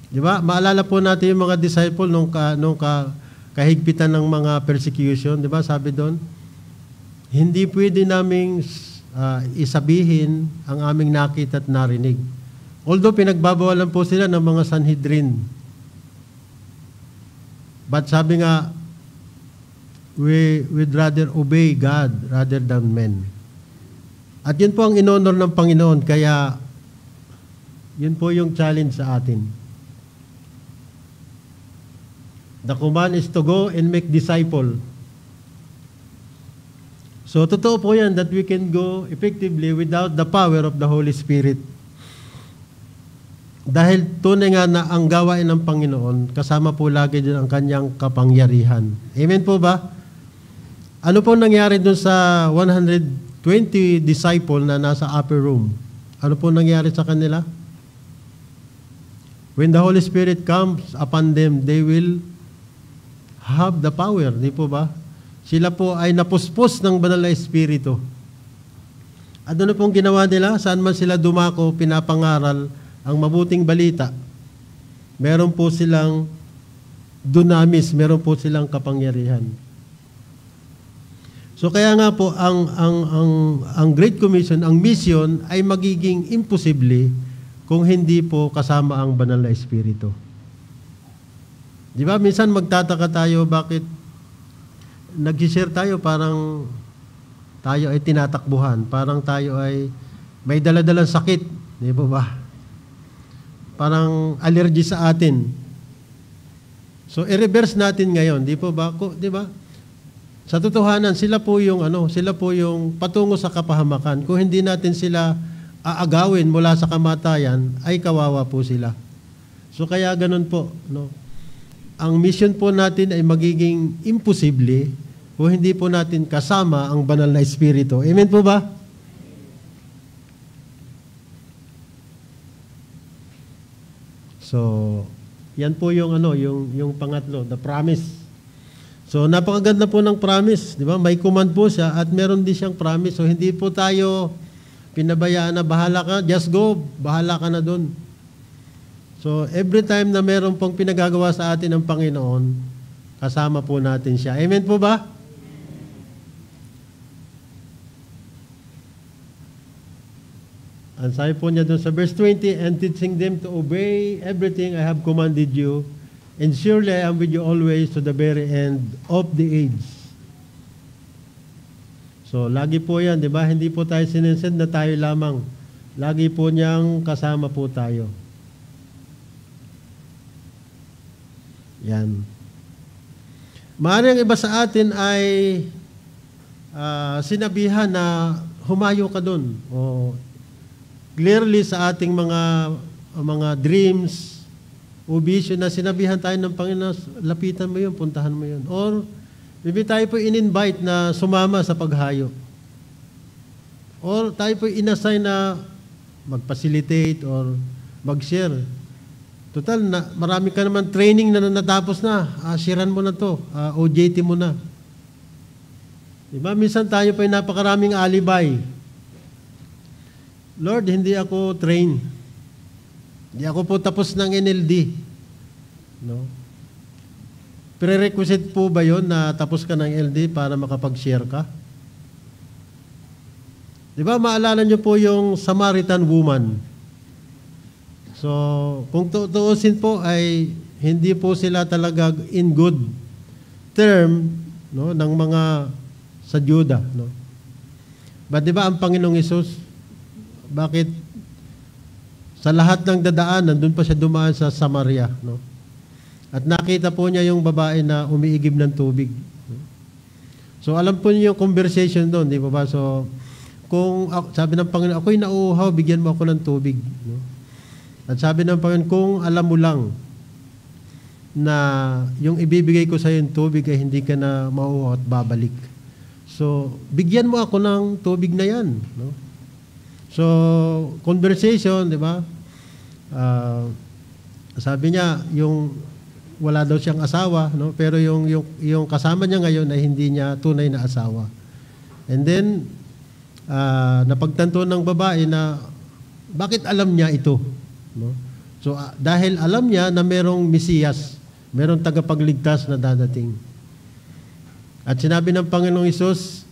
Di ba? Maalala po natin yung mga disciple nung kahigpitan ng mga persecution. Di ba? Sabi doon, hindi pwede naming isabihin ang aming nakita at narinig. Although pinagbabawalan po sila ng mga Sanhedrin. But sabi nga, we'd rather obey God rather than men. At yun po ang inonor ng Panginoon. Kaya, yun po yung challenge sa atin. The command is to go and make disciple. So, totoo po yan that we can go effectively without the power of the Holy Spirit. Dahil tunay nga na ang gawain ng Panginoon, kasama po lagi din ang kanyang kapangyarihan. Amen po ba? Ano po nangyari dun sa 120 disciple na nasa upper room? Ano po nangyari sa kanila? when the Holy Spirit comes upon them, they will have the power. Di po ba? Sila po ay napuspos ng banal na Espiritu. At ano pong ginawa nila? Saan man sila dumako, pinapangaral ang mabuting balita. Meron po silang dunamis, meron po silang kapangyarihan. So kaya nga po ang Great Commission, ang mission ay magiging imposible kung hindi po kasama ang banal na Espiritu. Di ba? Minsan magtataka tayo bakit nag-share tayo parang tayo ay tinatakbuhan, parang tayo ay may daladalang sakit, di ba? Parang allergy sa atin. So i-reverse natin ngayon, di po ba? Di ba? Sa totohanan, sila po yung patungo sa kapahamakan. Kung hindi natin sila aagawin mula sa kamatayan, ay kawawa po sila. So kaya ganun po, no? Ang mission po natin ay magiging imposible kung hindi po natin kasama ang banal na Espiritu. Amen po ba? So, yan po yung yung pangatlo, the promise. So, napakaganda po ng promise, di ba? May command po siya at meron din siyang promise. So, hindi po tayo pinabayaan na bahala ka, just go, bahala ka na dun. So, every time na meron pong pinagagawa sa atin ng Panginoon, kasama po natin siya. Amen po ba? Ang sabi po niya doon sa verse 20, and teaching them to obey everything I have commanded you, and surely I am with you always to the very end of the age. So, lagi po yan, di ba? Hindi po tayo sinesend na tayo lamang. Lagi po niyang kasama po tayo. Yan. Maaaring ang iba sa atin ay sinabihan na humayo ka doon. O clearly sa ating mga dreams o vision na sinabihan tayo ng Panginoon, lapitan mo yun, puntahan mo yun. Or maybe tayo po in-invite na sumama sa paghayo. Or tayo po in-assign na mag-facilitate or mag-share. Total, marami ka naman training na natapos na. Sharean mo na to. OJT mo na. Diba? Minsan tayo po ay napakaraming alibay. Lord, hindi ako train. Hindi ako po tapos ng NLD. No? Prerequisite po ba yun na tapos ka ng LD para makapag-share ka? Di ba, maalala nyo po yung Samaritan woman. So, kung tutuusin po ay hindi po sila talaga in good term, no, ng mga sa Juda. No? But di ba ang Panginoong Hesus, bakit sa lahat ng dadaanan, doon pa siya dumaan sa Samaria, no? At nakita po niya yung babae na umiigib ng tubig. No? So, alam po niyo yung conversation doon, di ba? So, kung sabi ng Panginoon, ako'y nauuhaw, bigyan mo ako ng tubig. No? At sabi ng Panginoon, kung alam mo lang na yung ibibigay ko sa yung tubig ay hindi ka na mauuhaw at babalik. So, bigyan mo ako ng tubig na yan, no? So, conversation, di ba? Sabi niya, yung wala daw siyang asawa, no? Pero yung kasama niya ngayon ay hindi niya tunay na asawa. And then, napagtanto ng babae na bakit alam niya ito? No? So, dahil alam niya na merong Mesiyas, merong tagapagligtas na dadating. At sinabi ng Panginoong Hesus,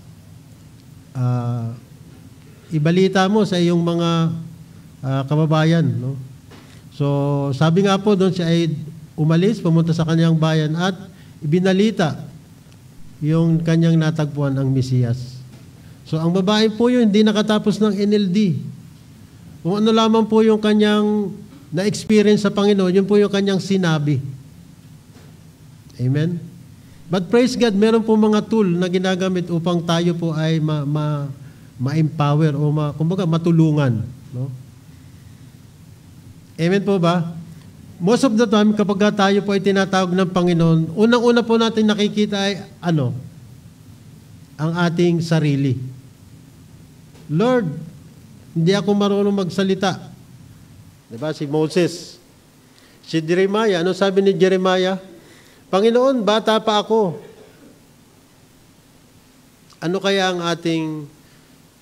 ibalita mo sa iyong mga kababayan. No? So, sabi nga po doon, siya ay umalis, pumunta sa kanyang bayan at ibinalita yung kanyang natagpuan ang Mesiyas. So, ang babae po yun, hindi nakatapos ng NLD. Kung ano lamang po yung kanyang na-experience sa Panginoon, yun po yung kanyang sinabi. Amen? But praise God, meron po mga tool na ginagamit upang tayo po ay ma-empower o kumbaga matulungan. No? Amen po ba? Most of the time, kapag tayo po ay tinatawag ng Panginoon, unang-una po natin nakikita ay ano? Ang ating sarili. Lord, hindi ako marunong magsalita. Diba? Si Moses. Si Jeremiah, ano sabi ni Jeremiah? Panginoon, bata pa ako. Ano kaya ang ating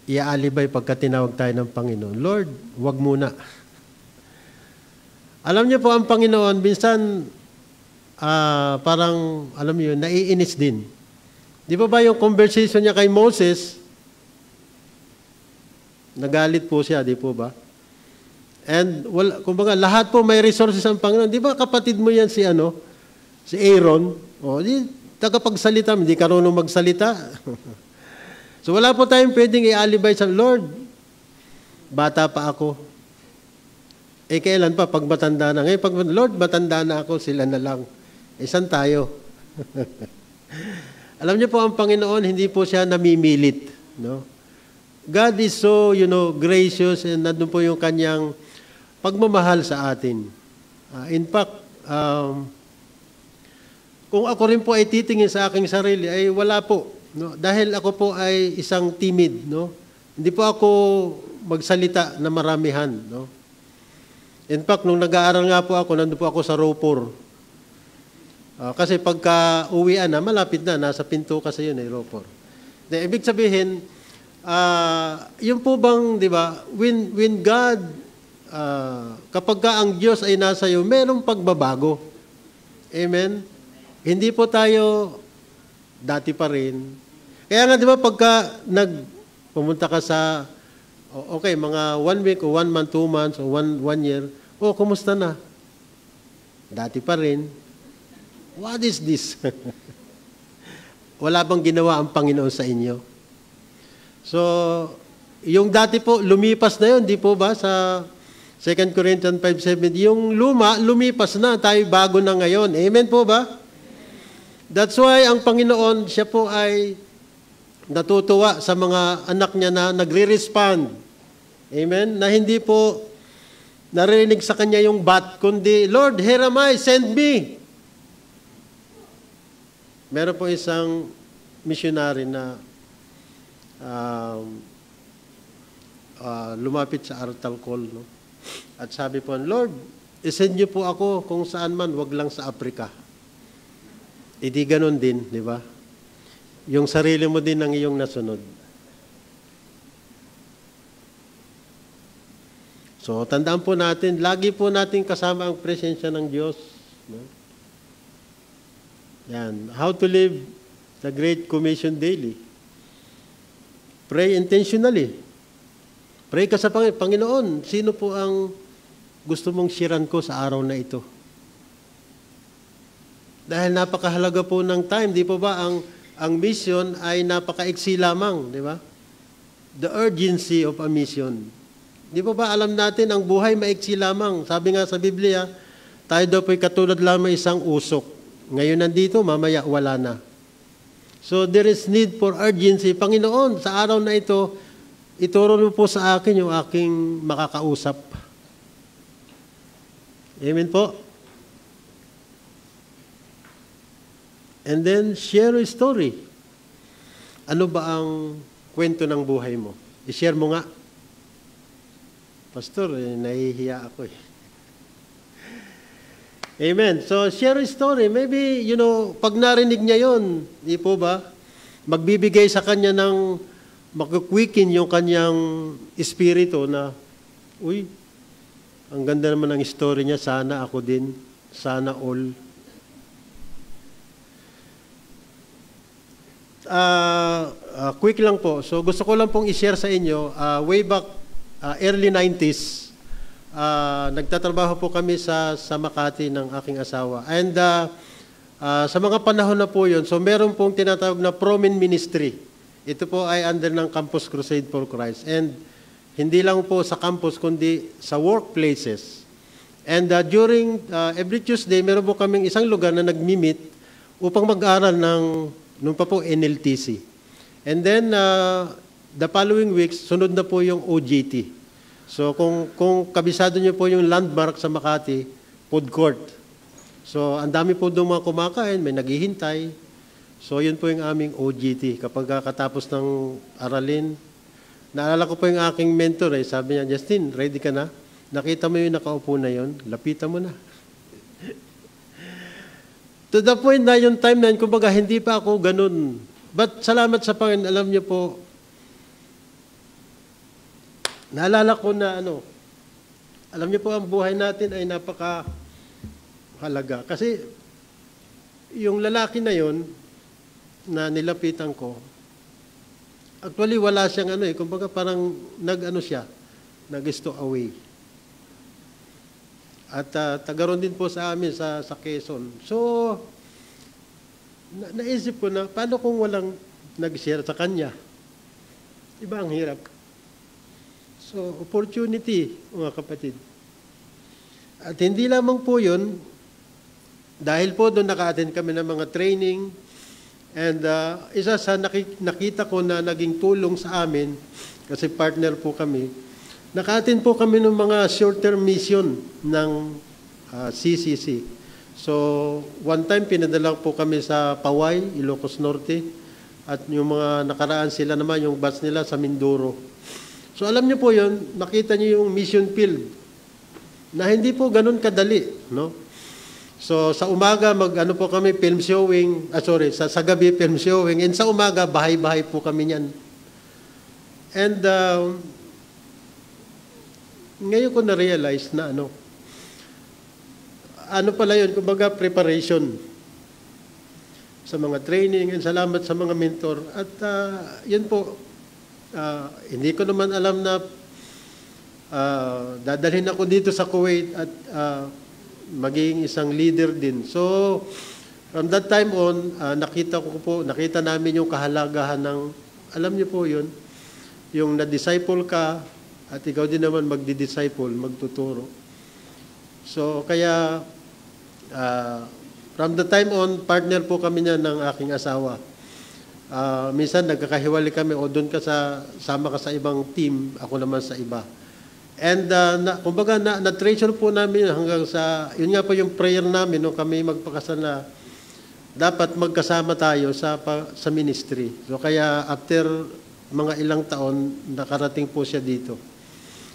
iaalibay pagka tinawag tayo ng Panginoon? Lord, wag muna. Alam niyo po ang Panginoon, minsan parang, alam niyo, naiinis din. Di ba yung conversation niya kay Moses, nagalit po siya, di po ba? And, kumbaga, lahat po may resources ang Panginoon. Di ba kapatid mo yan si Aaron? O, di, tagapagsalita, hindi karunong magsalita. So, wala po tayong pwedeng ialibay sa Lord. Bata pa ako. Kailan pa? Pag matanda na. Ngayon, pag Lord, matanda na ako, sila na lang. Saan tayo? Alam niyo po, ang Panginoon, hindi po siya namimilit. No? God is so, gracious, and nandun po yung kanyang pagmamahal sa atin. In fact, kung ako rin po ay titingin sa aking sarili, ay wala po. No? Dahil ako po ay isang timid. No? Hindi po ako magsalita na maramihan. No? In fact, nung nag-aaral nga po ako, nandun po ako sa Ropor. Kasi pagka uwian na, malapit na, nasa pinto kasi yun, Ropor. Ibig sabihin, yun po bang, di ba, when God, kapag ka ang Diyos ay nasa iyo, mayroong pagbabago. Amen? Hindi po tayo dati pa rin. Kaya nga, di ba, pagka pumunta ka sa, okay, mga 1 week o 1 month, 2 months o 1 year, kumusta na? Dati pa rin. What is this? Wala bang ginawa ang Panginoon sa inyo? So, yung dati po, lumipas na yun, di po ba, sa 2 Corinthians 5:7, yung luma, lumipas na, tayo bago na ngayon. Amen po ba? That's why ang Panginoon, siya po ay natutuwa sa mga anak niya na nagre-respond. Amen? Na hindi po narinig sa kanya yung bat, kundi, Lord, here am I, send me. Meron po isang missionary na lumapit sa Artalcol, no? At sabi po, Lord, isend niyo po ako kung saan man, wag lang sa Africa. Hindi ganun din, di ba? Yung sarili mo din ang iyong nasunod. So, tandaan po natin, lagi po natin kasama ang presensya ng Diyos. No? Yan. How to live the Great Commission daily. Pray intentionally. Pray ka sa Panginoon. Sino po ang gusto mong shiran ko sa araw na ito? Dahil napakahalaga po ng time, di po ba? Ang mission ay napakaiksi lamang, di ba? The urgency of a mission. Di po ba alam natin, ang buhay maiksi lamang. Sabi nga sa Biblia, tayo daw po'y katulad lamang isang usok. Ngayon nandito, mamaya wala na. So there is need for urgency. Panginoon, sa araw na ito, ituro mo po sa akin yung aking makakausap. Amen po? And then, share a story. Ano ba ang kwento ng buhay mo? I-share mo nga. Pastor, nahihiya ako eh. Amen. So, share a story. Maybe, pag narinig niya yon, di po ba? Magbibigay sa kanya ng, magkukwikin yung kanyang espiritu na, uy, ang ganda naman ng story niya, sana ako din, sana all. Quick lang po. So, gusto ko lang pong i-share sa inyo, way back early 90s, nagtatrabaho po kami sa Makati ng aking asawa. And sa mga panahon na po yun, so meron pong tinatawag na Promin Ministry. Ito po ay under ng Campus Crusade for Christ. And hindi lang po sa campus, kundi sa workplaces. And during every Tuesday, meron po kaming isang lugar na nag-meet upang mag-aral nung pa po NLTC. And then, the following weeks, sunod na po yung OJT. So, kung kabisado niyo po yung landmark sa Makati, food court. So, ang dami po doon mga kumakain, may naghihintay. So, yun po yung aming OJT. Kapag katapos ng aralin, naalala ko po yung aking mentor, sabi niya, Justin, ready ka na? Nakita mo yung nakaupo na yun, lapitan mo na. To the point na yung time na yun, kumbaga hindi pa ako ganun. But salamat sa Panginoon, alam niyo po, naalala ko na alam niyo po ang buhay natin ay napakahalaga. Kasi yung lalaki na yon na nilapitan ko, actually wala siyang kumbaga parang nag-stow away. At tagaroon din po sa amin sa Quezon. So, naisip ko na, paano kung walang nag-share sa kanya? Iba ang hirap. So, opportunity, mga kapatid. At hindi lamang po yun, dahil po doon naka-attend kami ng mga training, and isa sa nakita ko na naging tulong sa amin, kasi partner po kami, naka-attend po kami ng mga short-term mission ng CCC. So, one time pinadala po kami sa Paway, Ilocos Norte, at yung mga nakaraan sila naman, yung batch nila sa Mindoro. So, alam niyo po yun, nakita niyo yung mission field, na hindi po ganun kadali, no? So, sa umaga, po kami, film showing, sa gabi, film showing, and sa umaga, bahay-bahay po kami niyan. And, ngayon ko na-realize na pala yun, kumbaga preparation sa mga training, and salamat sa mga mentor. At yun po, hindi ko naman alam na dadalhin ako dito sa Kuwait at maging isang leader din. So, from that time on, nakita namin yung kahalagahan ng, alam niyo po yun, yung na-disciple ka, at ikaw din naman magdi-disciple, magtuturo. So, kaya, from the time on, partner po kami niya ng aking asawa. Minsan, nagkakahiwalay kami, o doon ka sama ka sa ibang team, ako naman sa iba. And, kumbaga, na-treasure po namin hanggang sa, yun nga po yung prayer namin, nung kami magpakasal na, dapat magkasama tayo sa ministry. So, kaya, after mga ilang taon, nakarating po siya dito.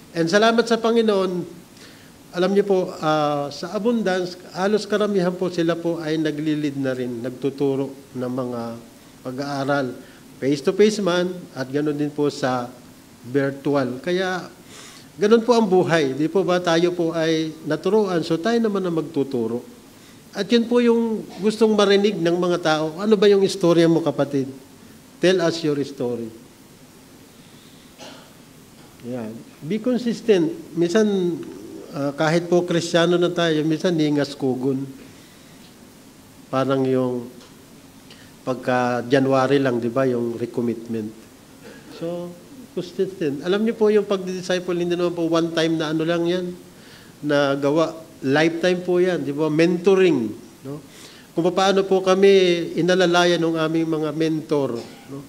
And salamat sa Panginoon, alam niyo po, sa Abundance, halos karamihan po sila po ay nagli-lead na rin, nagtuturo ng mga pag-aaral. Face-to-face man, at ganoon din po sa virtual. Kaya, ganoon po ang buhay. Di po ba tayo po ay naturuan, so tayo naman ang magtuturo. At yun po yung gustong marinig ng mga tao. Ano ba yung istorya mo, kapatid? Tell us your story. Yan. Be consistent. Minsan, kahit po Kristiyano na tayo, minsan ningas kugon. Parang yung pagka January lang, di ba, yung recommitment. So, consistent. Alam niyo po yung pag-disciple, hindi naman po one time na lang yan, na gawa. Lifetime po yan, di ba? Mentoring. No? Kung paano po kami inalalayan ng aming mga mentor, no?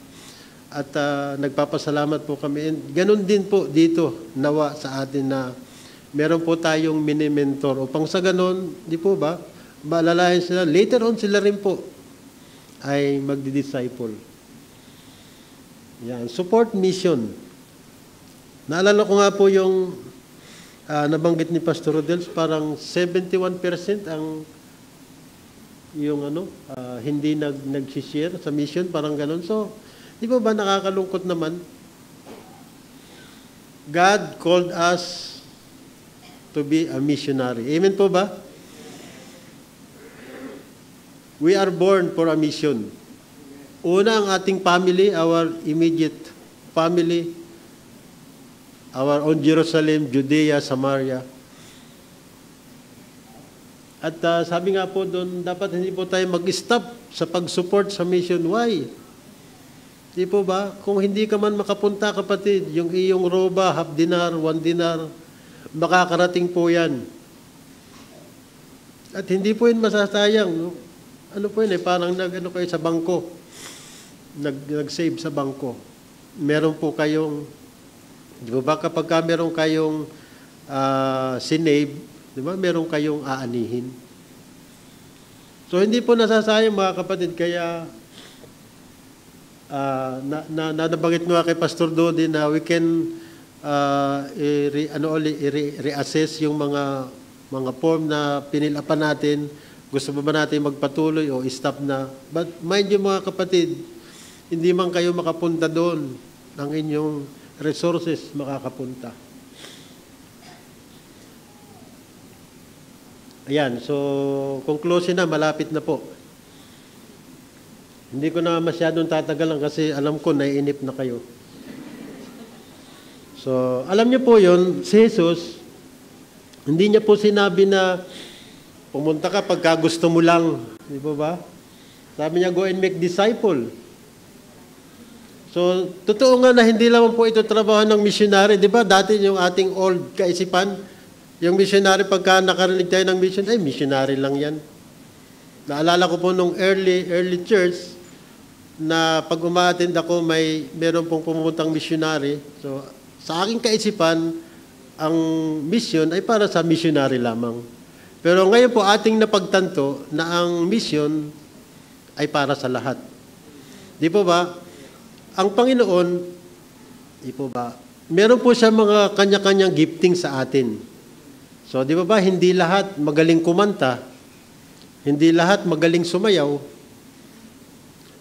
At nagpapasalamat po kami. And ganun din po dito, nawa sa atin na meron po tayong mini-mentor. Upang sa ganun, di po ba, maalalayan sila, later on sila rin po ay magdi-disciple. Yan. Support mission. Naalala ko nga po yung nabanggit ni Pastor Rodels, parang 71% ang yung hindi nag-share sa mission, parang ganun. So, di ba nakakalungkot naman? God called us to be a missionary. Amen po ba? We are born for a mission. Una, ang ating family, our immediate family, our own Jerusalem, Judea, Samaria. At sabi nga po doon, dapat hindi po tayo mag-stop sa pag-support sa mission. Why? Di po ba? Kung hindi ka man makapunta, kapatid, yung iyong roba, half dinar, 1 dinar, makakarating po yan. At hindi po yun masasayang. No? Ano po yun parang kayo sa bangko. Nag-save sa bangko. Meron po kayong, di ba kapag meron kayong sinave, di ba, meron kayong aanihin. So, hindi po nasasayang, mga kapatid, kaya nabanggit nga kay Pastor Dodi na we can reassess yung mga form na pinilapan natin Gusto ba natin magpatuloy o stop na? But mind you mga kapatid, hindi man kayo makapunta doon, ang inyong resources makakapunta. Ayan, so conclusion na, malapit na po. Hindi ko na masyadong tatagalan kasi alam ko naiinip na kayo. So, alam niyo po yun, si Jesus, hindi niya po sinabi na pumunta ka pagka gusto mo lang. Di ba? Sabi niya, go and make disciple. So, totoo nga na hindi lang po ito trabaho ng missionary. Di ba? Dati yung ating old kaisipan, yung missionary, pagka nakarinig tayo ng mission, ay, missionary lang yan. Naalala ko po nung early church, na pag umaattend ako, meron pong pumuntang missionary. So, sa aking kaisipan, ang mission ay para sa missionary lamang. Pero ngayon po ating napagtanto na ang mission ay para sa lahat. Di po ba? Ang Panginoon, di po ba, meron po siya mga kanya-kanyang gifting sa atin. So, di ba, hindi lahat magaling kumanta, hindi lahat magaling sumayaw,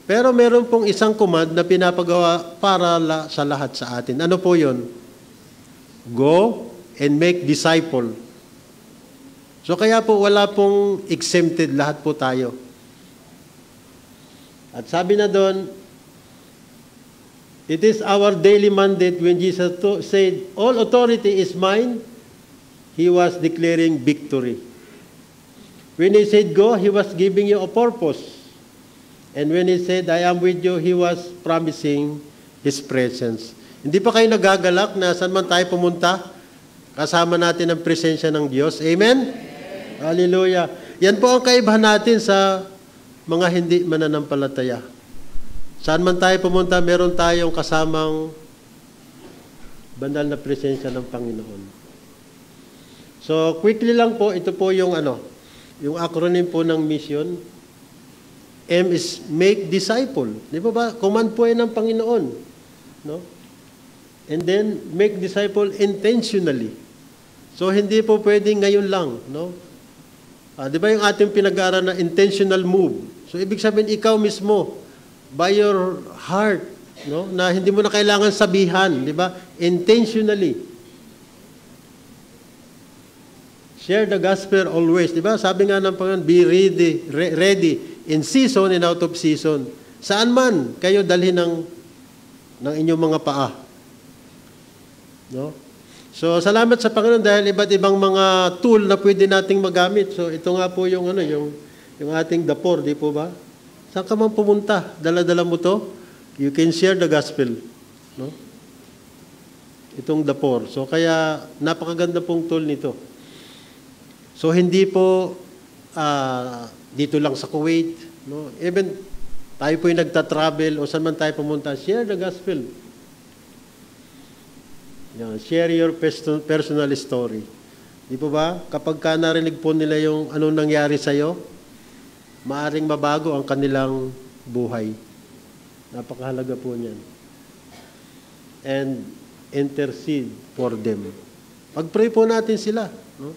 pero meron pong isang command na pinapagawa para sa lahat sa atin. Ano po yun? Go and make disciple. So, kaya po wala pong exempted, lahat po tayo. At sabi na doon, it is our daily mandate when Jesus said, all authority is mine, He was declaring victory. When He said go, He was giving you a purpose. And when He said, I am with you, He was promising His presence. Hindi pa kayo nagagalak na saan man tayo pumunta, kasama natin ang presensya ng Diyos. Amen? Hallelujah. Yan po ang kaibahan natin sa mga hindi mananampalataya. Saan man tayo pumunta, meron tayong kasamang banal na presensya ng Panginoon. So, quickly lang po, ito po yung yung acronym po ng mission. M is make disciple. Di ba? Command po yan ng Panginoon. No? And then, make disciple intentionally. So, hindi po pwedeng ngayon lang. No? Di ba yung ating pinag-aaral na intentional move? So, ibig sabihin, ikaw mismo, by your heart, no? Na hindi mo na kailangan sabihan, di ba? Intentionally. Share the gospel always, di ba? Sabi nga ng Panginoon, be ready in season and out of season. Saan man kayo dalhin ng inyong mga paa. No? So, salamat sa Panginoon dahil iba't ibang mga tool na pwede nating magamit. So, ito nga po yung yung ating dapor, di po ba? Saan ka man pumunta, dala-dala mo to, you can share the gospel. No? Itong dapor. So, kaya napakaganda pong tool nito. So, hindi po dito lang sa Kuwait. No? Even tayo po yung nagta-travel o saan man tayo pumunta, share the gospel. Yan, share your personal story. Di po ba? Kapag ka narinig po nila yung anong nangyari sa'yo, maaring mabago ang kanilang buhay. Napakahalaga po niyan. And intercede for them. Pag-pray po natin sila. No?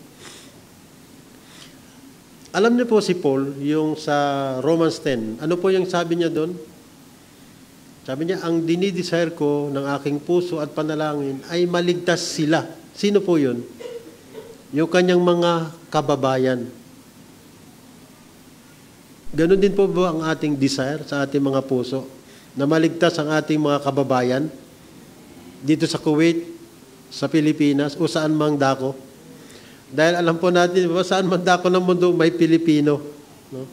Alam niyo po si Paul, yung sa Romans 10, ano po yung sabi niya doon? Sabi niya, ang dinidesire ko ng aking puso at panalangin ay maligtas sila. Sino po yun? Yung kanyang mga kababayan. Ganon din po ba ang ating desire sa ating mga puso? Na maligtas ang ating mga kababayan dito sa Kuwait, sa Pilipinas, o saan mang dako? Dahil alam po natin, saan man dako ng mundo, may Pilipino. No?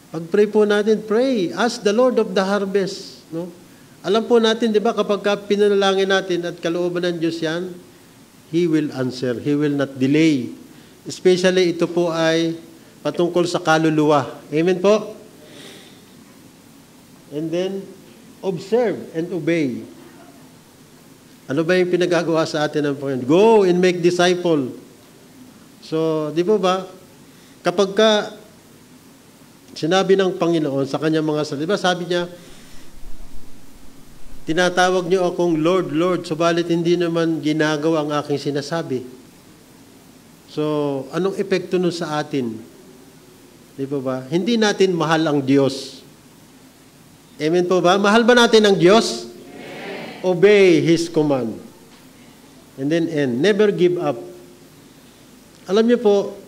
Pag-pray po natin, pray. Ask the Lord of the harvest. No? Alam po natin, di ba, kapag pinanalangin natin at kalooban ng Diyos yan, He will answer. He will not delay. Especially ito po ay patungkol sa kaluluwa. Amen po? And then, observe and obey. Ano ba yung pinagagawa sa atin ng Panginoon? Go and make disciple. So, di ba ba? Kapag ka sinabi ng Panginoon sa kanyang mga salita, di ba sabi niya, tinatawag niyo akong Lord, Lord, subalit hindi naman ginagawa ang aking sinasabi. So, anong epekto nun sa atin? Di po ba? Hindi natin mahal ang Diyos. Amen po ba? Mahal ba natin ang Diyos? Yes. Obey His command. And then end. Never give up. Alam niyo po,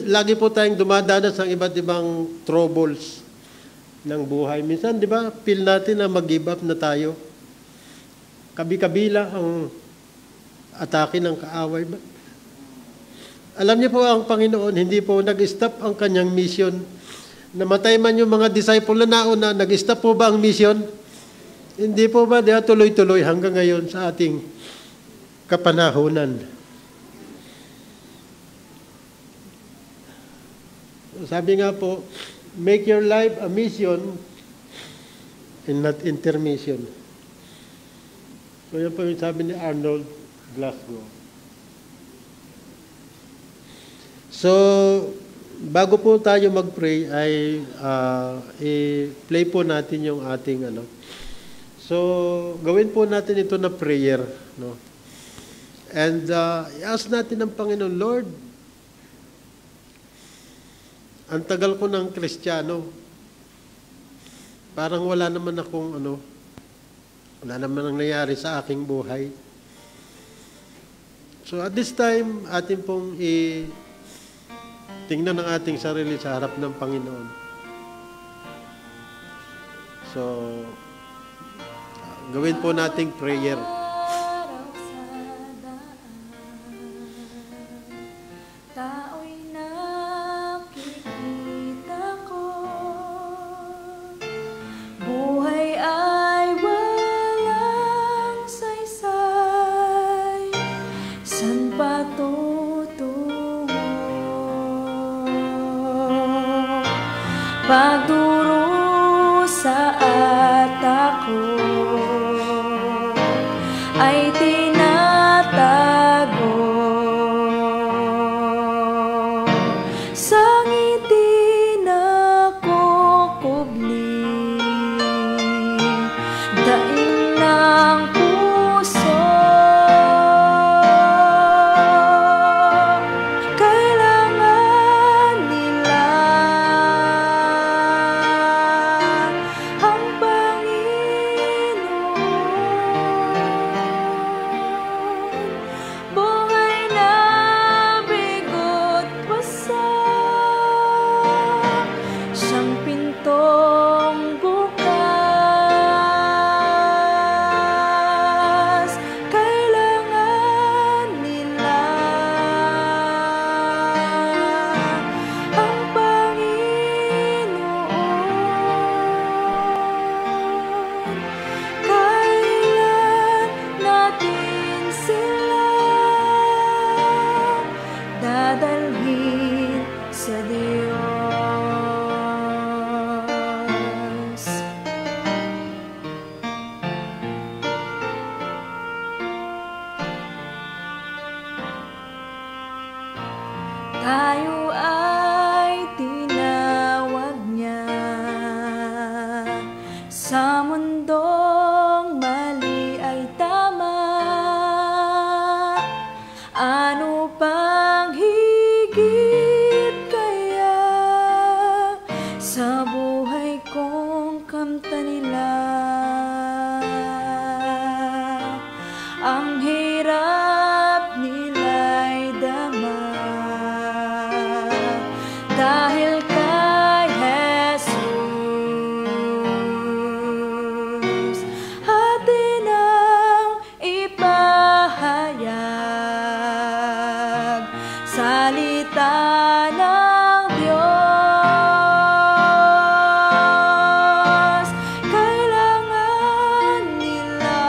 lagi po tayong dumadanas ng iba't ibang troubles ng buhay. Minsan, di ba, feel natin na mag-give up na tayo. Kabi-kabila ang atake ng kaaway. Alam niyo po, ang Panginoon, hindi po nag-stop ang kanyang mission. Namatay man yung mga disciple na nauna, nag-stop po ba ang mission? Hindi po ba? Diya tuloy-tuloy hanggang ngayon sa ating kapanahunan. Sabi nga po, make your life a mission and not intermission. So yan po yung sabi ni Arnold Glasgow. So, bago po tayo mag-pray, ay i-play po natin yung ating ano. So, gawin po natin ito na prayer, no? And i-ask natin ng Panginoon, Lord, ang tagal ko ng Kristiyano. Parang wala naman akong ano, wala naman ang nangyari sa aking buhay. So at this time, atin pong tingnan ang ating sarili sa harap ng Panginoon. So, gawin po nating prayer. Pagdurusa at ako ay tinatago sa ngiti na kukubli, daing ng puso. Dadalhin sa Diyos. Tayo ay tinawag niya sa mundong mali ay tama. Ano pang higit kaya sa buhay kong kamtan nila? Ang hirap nila'y dama dahil kay Jesus. Atin ang ipahayag salita ng Diyos. Kailangan nila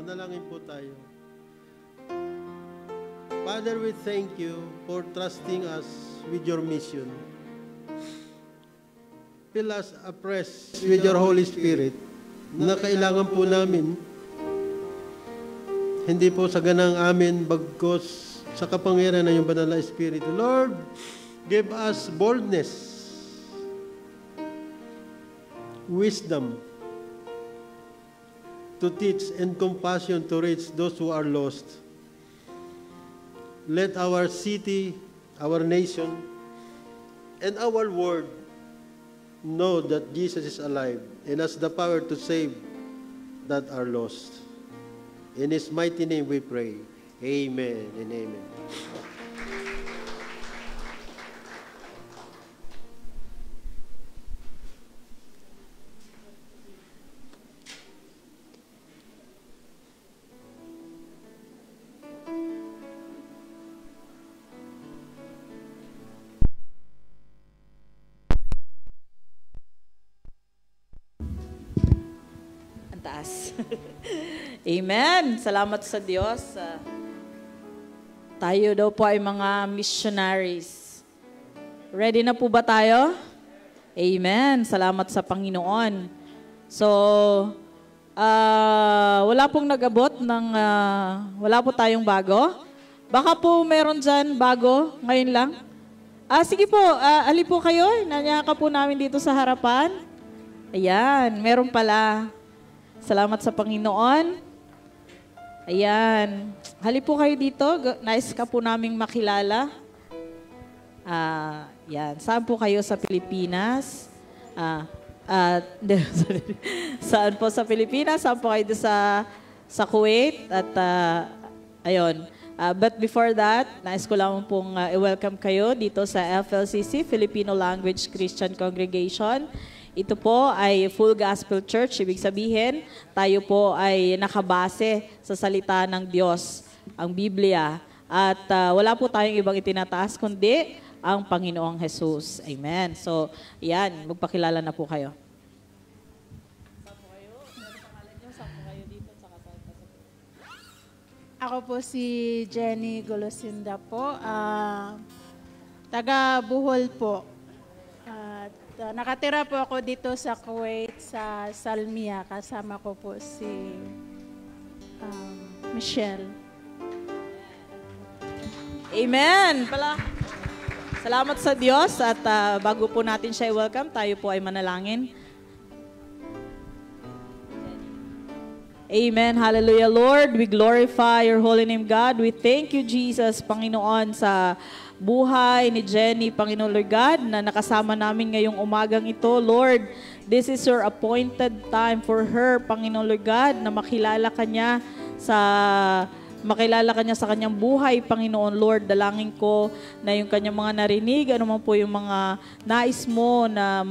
Manalangin po tayo. Father, we thank you for trusting us with your mission. Fill us afresh with your Holy Spirit na kailangan po namin, hindi po sa ganang amin, bagkos sa kapangyarihan ng iyong banal na Espiritu. Lord, give us boldness, wisdom, to teach and compassion to reach those who are lost. Let our city, our nation, and our world know that Jesus is alive and has the power to save that are lost. In His mighty name we pray. Amen and amen. Taas. Amen. Salamat sa Diyos. Tayo daw po ay mga missionaries. Ready na po ba tayo? Amen. Salamat sa Panginoon. So, wala pong nag-abot ng, wala po tayong bago. Baka po meron dyan bago ngayon lang. Sige po, ali po kayo. Nanyaka po namin dito sa harapan. Ayan, meron pala. Salamat sa Panginoon. Ayan. Hali po kayo dito. Nice ka po naming makilala. Yan. Saan po kayo sa Pilipinas? Saan po sa Pilipinas? Saan po kayo sa Kuwait? At ayun. But before that, nais ko lang pong i-welcome kayo dito sa FLCC, Filipino Language Christian Congregation. Ito po ay Full Gospel Church. Ibig sabihin, tayo po ay nakabase sa salita ng Diyos, ang Biblia. At wala po tayong ibang itinataas, kundi ang Panginoong Jesus. Amen. So, yan. Magpakilala na po kayo. Ako po si Jenny Golosinda po. Taga Bohol po. Nakatira po ako dito sa Kuwait, sa Salmia. Kasama ko po si Michelle. Amen! Salamat sa Diyos at bago po natin siya i-welcome, tayo po ay manalangin. Amen. Hallelujah, Lord. We glorify your holy name, God. We thank you, Jesus, Panginoon, sa buhay ni Jenny, Panginoon Lord God, na nakasama namin ngayong umagang ito. Lord, this is your appointed time for her, Panginoon Lord God, na makilala ka niya sa kanyang buhay, Panginoon Lord. Dalangin ko na yung kanyang mga narinig, ano man po yung mga nais mo na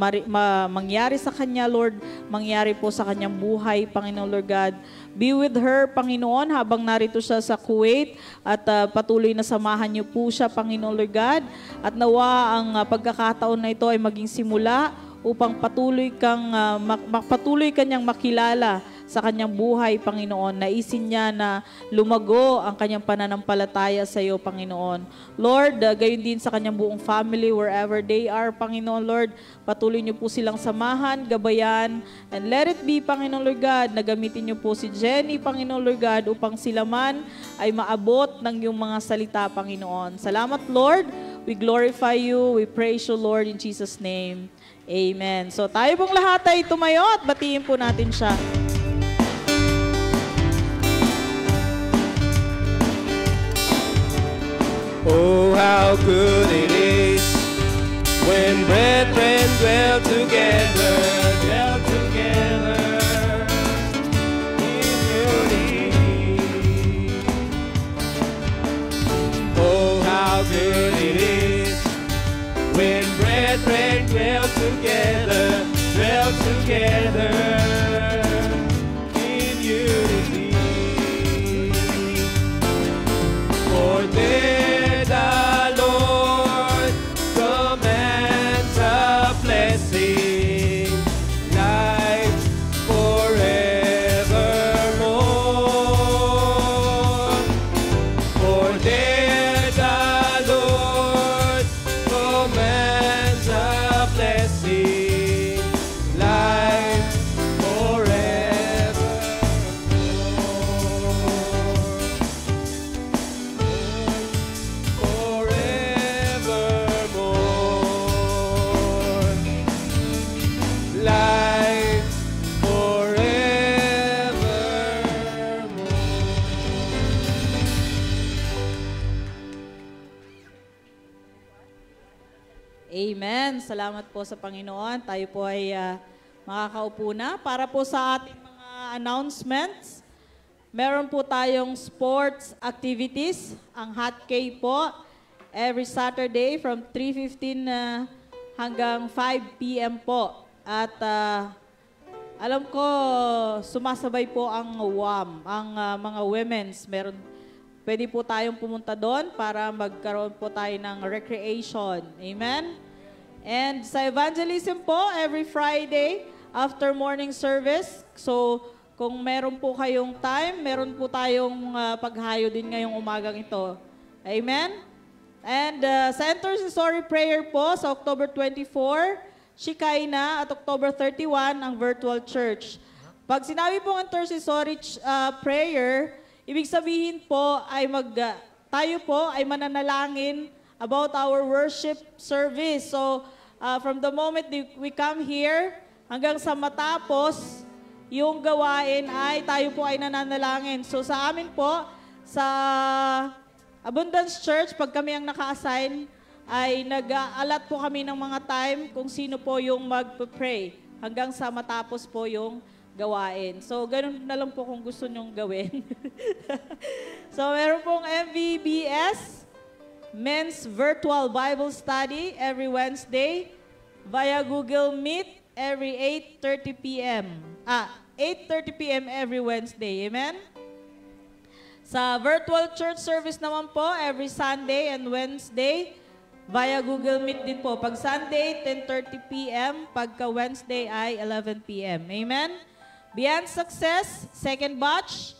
mangyari sa kanya, Lord, mangyari po sa kanyang buhay, Panginoon Lord God. Be with her, Panginoon, habang narito siya sa Kuwait at patuloy na samahan niyo po siya, Panginoon Lord God. At nawa ang pagkakataon na ito ay maging simula upang patuloy kanyang makilala sa kanyang buhay, Panginoon. Naisin niya na lumago ang kanyang pananampalataya sa iyo, Panginoon. Lord, gayon din sa kanyang buong family, wherever they are, Panginoon, Lord, patuloy niyo po silang samahan, gabayan, and let it be, Panginoon, Lord God, na gamitin niyo po si Jenny, Panginoon, Lord God, upang sila man ay maabot ng iyong mga salita, Panginoon. Salamat, Lord. We glorify you. We praise you, Lord, in Jesus' name. Amen. So tayo pong lahat ay tumayo at batiin po natin siya. Oh, how good it is when brethren dwell together in unity. Oh, how good it is when brethren dwell together in unity. For there the Lord commands a blessing, life forevermore. Amen. Salamat po sa Panginoon. Tayo po ay makakaupo na. Para po sa ating mga announcements, meron po tayong sports activities. Ang Hot K po, every Saturday from 3:15 hanggang 5 p.m. po. At alam ko, sumasabay po ang WAM, ang mga women's. Pwede po tayong pumunta doon para magkaroon po tayo ng recreation. Amen? And sa evangelism po, every Friday after morning service. So, kung meron po kayong time, meron po tayong paghayo din ngayong umagang ito. Amen? And sa intercessory prayer po sa October 24, Shikaina at October 31 ang virtual church. Pag sinabi pong intercessory prayer, ibig sabihin po ay tayo po ay mananalangin about our worship service. So, from the moment we come here, hanggang sa matapos yung gawain ay tayo po ay nananalangin. So, sa amin po, sa Abundance Church, pag kami ang naka-assign, ay nag-alat po kami ng mga time kung sino po yung mag-pray hanggang sa matapos po yung gawain. So, ganun na lang po kung gusto nyong gawin. So, meron pong MVBS, Men's Virtual Bible Study, every Wednesday, via Google Meet, every 8:30 p.m. 8:30 p.m. every Wednesday. Amen? Sa virtual church service naman po, every Sunday and Wednesday, via Google Meet din po. Pag Sunday, 10:30 p.m. Pagka Wednesday ay 11 p.m. Amen? Beyond Success, second batch,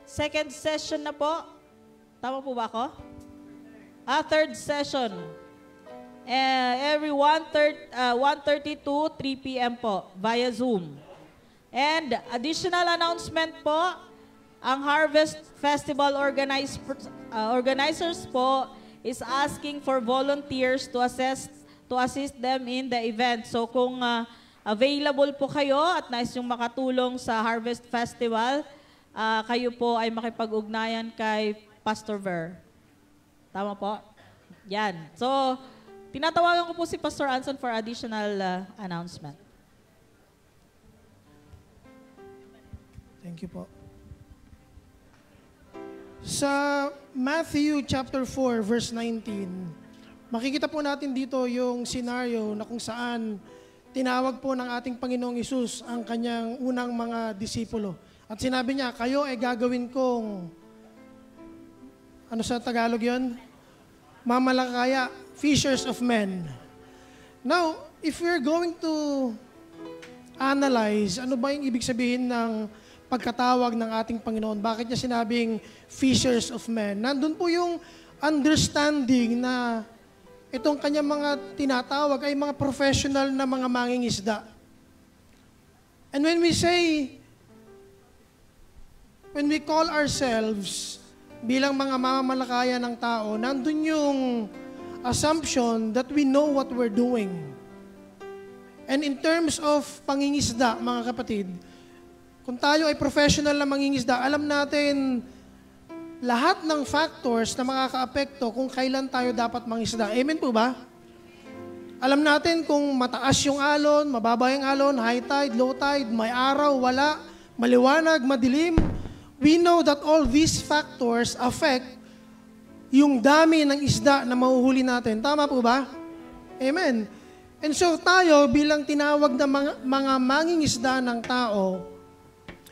second session na po. Tama po ba ako? Third session. Every 1:30 to 3 p.m. po, via Zoom. And additional announcement po, ang Harvest Festival organizers po is asking for volunteers to assist them in the event. So kung available po kayo at nais yung makatulong sa Harvest Festival, kayo po ay makipag-ugnayan kay Pastor Ver. Tama po? Yan. So, tinatawagan ko po si Pastor Anson for additional announcement. Thank you po. Sa Matthew chapter 4 verse 19, makikita po natin dito yung scenario na kung saan tinawag po ng ating Panginoong Hesus ang kanyang unang mga disipulo. At sinabi niya, kayo ay gagawin kong, ano sa Tagalog yon? Mamalakaya, fishers of men. Now, if we're going to analyze, ano ba yung ibig sabihin ng pagkatawag ng ating Panginoon? Bakit niya sinabing fishers of men? Nandun po yung understanding na itong kanyang mga tinatawag ay mga professional na mga mangingisda. And when we call ourselves bilang mga mamamalakaya ng tao, nandun yung assumption that we know what we're doing. And in terms of pangingisda, mga kapatid, kung tayo ay professional na mangingisda, alam natin lahat ng factors na makakaapekto kung kailan tayo dapat mangisda. Amen po ba? Alam natin kung mataas yung alon, mababa yung alon, high tide, low tide, may araw, wala, maliwanag, madilim. We know that all these factors affect yung dami ng isda na mahuhuli natin. Tama po ba? Amen. And so tayo bilang tinawag na mga mangingisda ng tao,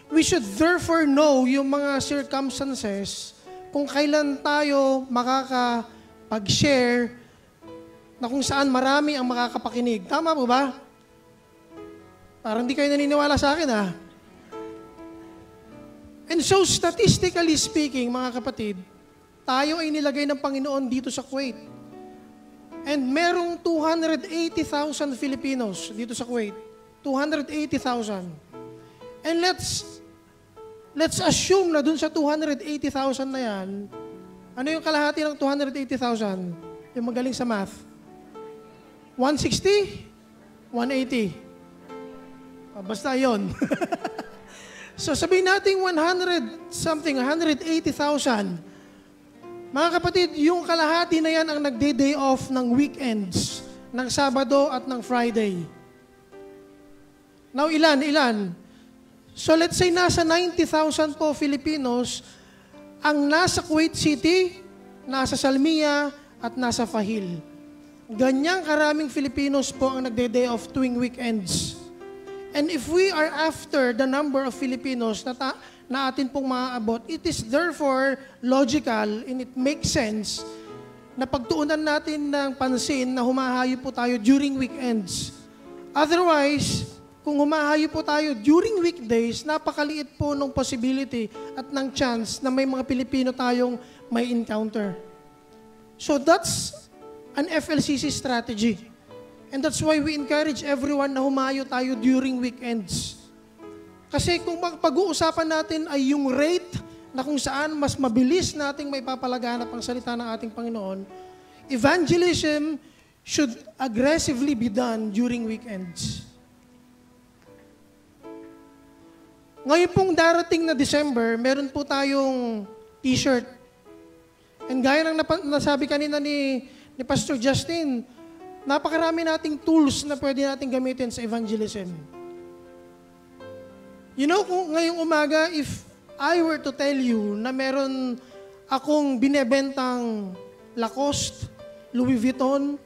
we should therefore know yung mga circumstances kung kailan tayo makakapag-share na kung saan marami ang makakapakinig. Tama po ba? Parang di kayo naniniwala sa akin, ha? And so, statistically speaking, mga kapatid, tayo ay nilagay ng Panginoon dito sa Kuwait. And merong 280,000 Filipinos dito sa Kuwait. 280,000. And let's assume na dun sa 280,000 na yan, ano yung kalahati ng 280,000? Yung magaling sa math. 160? 180? Basta yon. So sabihin natin 180,000. Mga kapatid, yung kalahati na yan ang nagde-day off ng weekends. ng Sabado at ng Friday. Now, ilan? So let's say nasa 90,000 po Filipinos ang nasa Kuwait City, nasa Salmiya, at nasa Fahil. Ganyang karaming Filipinos po ang nagde-day off tuwing weekends. And if we are after the number of Filipinos na atin pong maaabot, it is therefore logical and it makes sense na pagtuunan natin ng pansin na humahayo po tayo during weekends. Otherwise, kung humahayo po tayo during weekdays, napakaliit po ng possibility at ng chance na may mga Pilipino tayong may encounter. So that's an FLCC strategy. And that's why we encourage everyone na humayo tayo during weekends. Kasi kung pag-uusapan natin ay yung rate na kung saan mas mabilis nating may papalaganap ang salita ng ating Panginoon, evangelism should aggressively be done during weekends. Ngayon pong darating na December, meron po tayong t-shirt. And gaya ng nasabi kanina ni Pastor Justin, napakarami nating tools na pwede nating gamitin sa evangelism. You know, kung ngayong umaga, if I were to tell you na meron akong binebentang Lacoste, Louis Vuitton,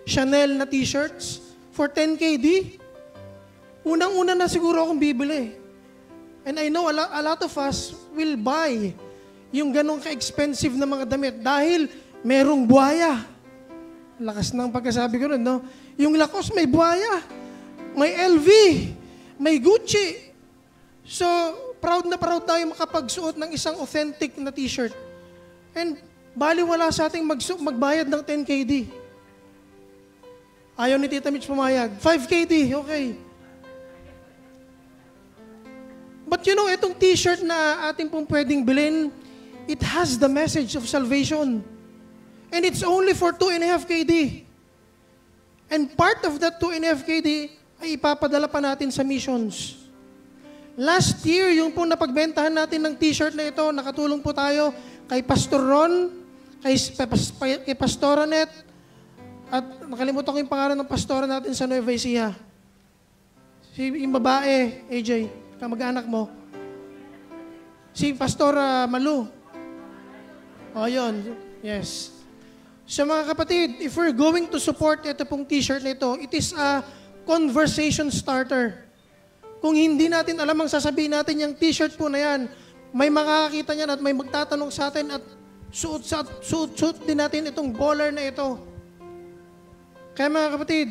Chanel na t-shirts for 10 KD, unang-una na siguro akong bibili. And I know a lot of us will buy yung ganong ka-expensive na mga damit dahil merong buhaya. Lakas ng pagkasabi ko nun, no? Yung Lacoste may buhaya, may LV, may Gucci. So, proud na proud tayo makapagsuot ng isang authentic na t-shirt. And baliwala sa ating magbayad ng 10 KD. Ayaw ni Tita Mitch pumayag. 5 KD, okay. But you know, itong t-shirt na ating pong pwedeng bilhin, it has the message of salvation. And it's only for 2.5 KD. And part of that 2.5 KD ay ipapadala pa natin sa missions. Last year, yung pong napagbentahan natin ng t-shirt na ito, nakatulong po tayo kay Pastor Ron, kay Pastora Net, at nakalimutan ko yung pangalan ng pastora natin sa Nueva Ecija. Yung babae, AJ, kamag-anak mo. Si Pastora Malu. O, yun. Yes. So mga kapatid, if we're going to support ito pong t-shirt na ito, it is a conversation starter. Kung hindi natin alam ang sasabihin natin yung t-shirt po na yan, may makakakita niyan at may magtatanong sa atin at suot din natin itong baller na ito. Kaya mga kapatid,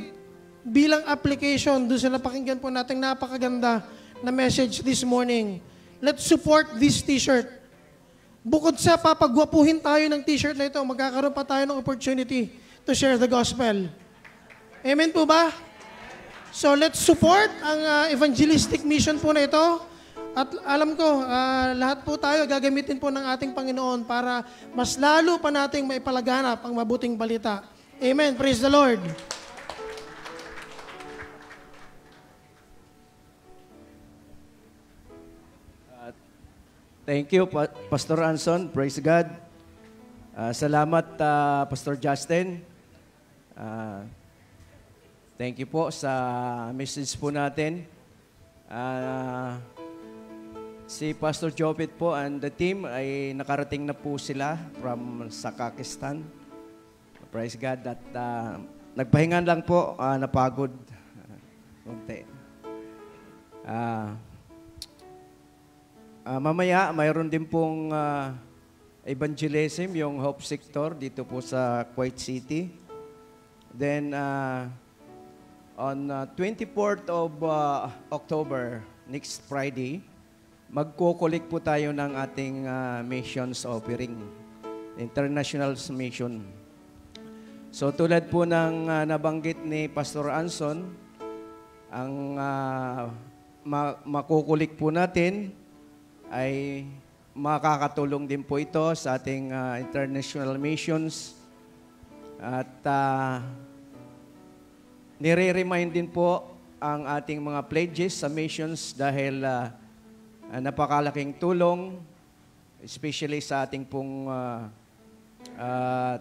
bilang application, doon sa napakinggan po natin napakaganda na message this morning, let's support this t-shirt. Bukod sa papagwapuhin tayo ng t-shirt na ito, magkakaroon pa tayo ng opportunity to share the gospel. Amen po ba? So let's support ang evangelistic mission po na ito. At alam ko, lahat po tayo gagamitin po ng ating Panginoon para mas lalo pa nating maipalaganap ang mabuting balita. Amen. Praise the Lord. Thank you, Pastor Anson. Praise God. Salamat, Pastor Justin. Thank you po sa message po natin. Si Pastor Jobit po and the team ay nakarating na po sila from Sakakistan. Praise God. At nagpahingan lang po, napagod. Kunti. Mamaya, mayroon din pong evangelism, yung Hope Sector dito po sa Kuwait City. Then, on 24th of October, next Friday, magkukulik po tayo ng ating missions offering, international mission. So, tulad po ng nabanggit ni Pastor Anson, ang makukulik po natin ay makakatulong din po ito sa ating international missions. At nire-remind din po ang ating mga pledges sa missions dahil napakalaking tulong, especially sa ating pong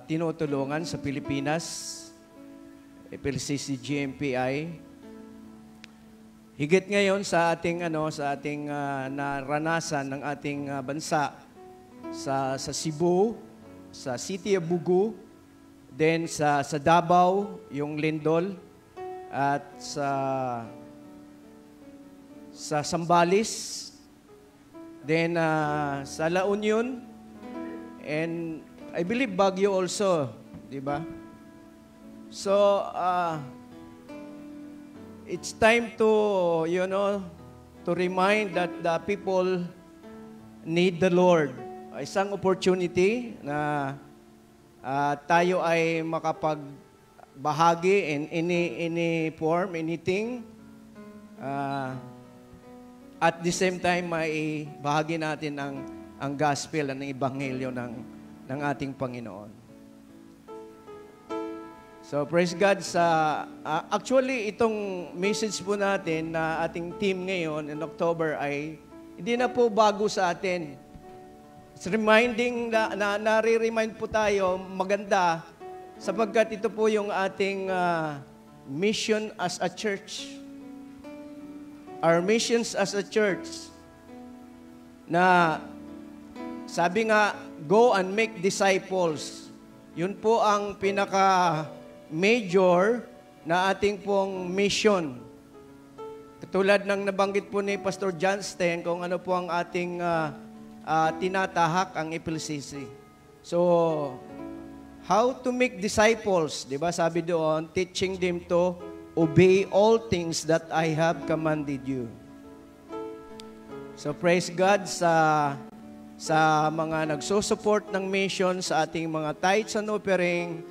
tinutulungan sa Pilipinas. FLCC GMPI. Higit ngayon sa ating naranasan ng ating bansa sa Cebu, sa City of Bugu, then sa Davao, yung Lindol, at sa Zambales, then sa La Union, and I believe Baguio also, di ba? So, it's time to, to remind that the people need the Lord. Isang opportunity na tayo ay makapagbahagi in any form, anything. At the same time, may bahagi natin ang gospel, ang ebanghelyo ng ating Panginoon. So, praise God actually, itong message po natin na ating team ngayon in October ay hindi na po bago sa atin. It's reminding, nare-remind po tayo, maganda, sapagkat ito po yung ating mission as a church. Our missions as a church na sabi nga, go and make disciples. Yun po ang pinaka-major na ating pong mission. Katulad ng nabanggit po ni Pastor Johnston kung ano po ang ating tinatahak ang FLCC. So, how to make disciples, di ba? Sabi doon, teaching them to obey all things that I have commanded you. So praise God sa mga nagsusupport ng mission sa ating mga tithes and offering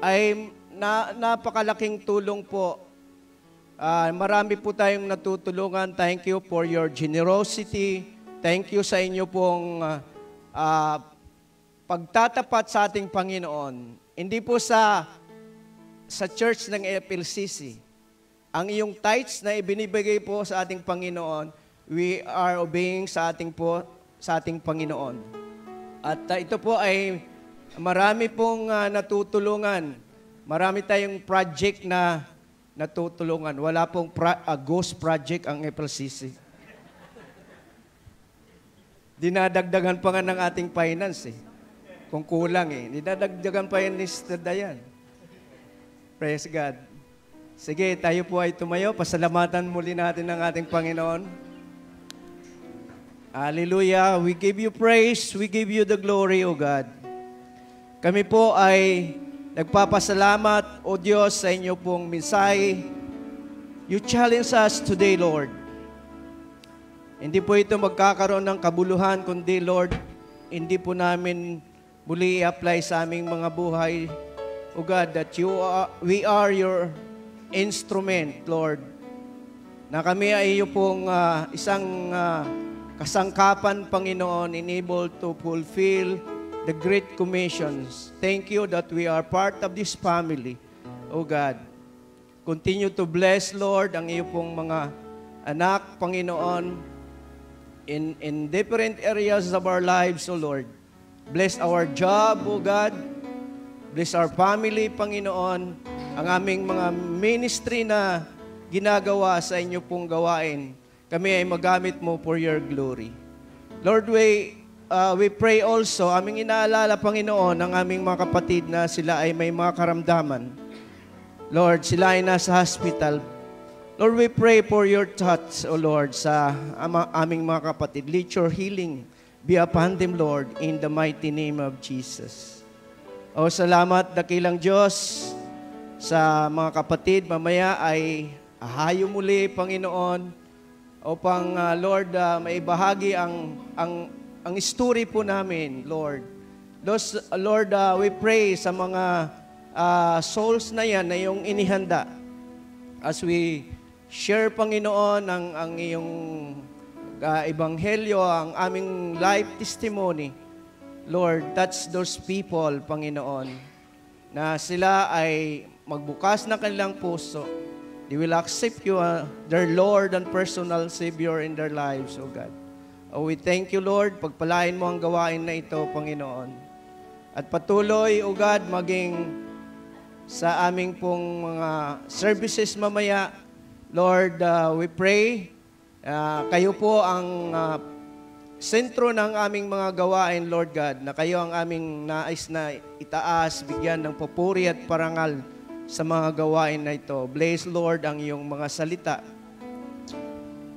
ay napakalaking tulong po. Marami po tayong natutulungan. Thank you for your generosity. Thank you sa inyo pong pagtatapat sa ating Panginoon. Hindi po sa church ng FLCC. Ang iyong tithes na ibinibigay po sa ating Panginoon, we are obeying sa ating Panginoon. At ito po ay marami pong natutulungan. Marami tayong project na natutulungan. Wala pong ghost project ang FLCC. Dinadagdagan pa nga ng ating finance kung kulang dinadagdagan pa yan ni Sister Dayan. Praise God. Sige, tayo po ay tumayo. Pasalamatan muli natin ang ating Panginoon. Hallelujah. We give you praise. We give you the glory, O God. Kami po ay nagpapasalamat, O Diyos, sa inyo pong mensahe. You challenge us today, Lord. Hindi po ito magkakaroon ng kabuluhan, kundi, Lord, hindi po namin muli i-apply sa aming mga buhay, O God, that we are your instrument, Lord, na kami ay iyo pong isang kasangkapan, Panginoon, enabled to fulfill the Great Commissions. Thank you that we are part of this family, O God. Continue to bless, Lord, ang iyo pong mga anak, Panginoon, in different areas of our lives, O Lord. Bless our job, O God. Bless our family, Panginoon, ang aming mga ministry na ginagawa sa inyo pong gawain. Kami ay magamit mo for your glory. Lord, we pray also, aming inaalala, Panginoon, ang aming mga kapatid na sila ay may mga karamdaman. Lord, sila ay nasa hospital. Lord, we pray for your touch, O Lord, sa aming mga kapatid. Let your healing be upon them, Lord, in the mighty name of Jesus. O salamat, dakilang Diyos, sa mga kapatid. Mamaya ay ahayo muli, Panginoon, upang, Lord, maibahagi ang story po namin, Lord. Lord, we pray sa mga souls na yan na iyong inihanda. As we share, Panginoon, ang iyong ebanghelyo, ang aming life testimony, Lord, touch those people, Panginoon, na sila ay magbukas ng kanilang puso. They will accept you, their Lord and personal Savior in their lives, O God. Oh, we thank you, Lord. Pagpalain mo ang gawain na ito, Panginoon. At patuloy, O God, maging sa aming pong mga services mamaya. Lord, we pray, kayo po ang sentro ng aming mga gawain, Lord God, na kayo ang aming nais na itaas, bigyan ng papuri at parangal sa mga gawain na ito. Bless, Lord, ang iyong mga salita.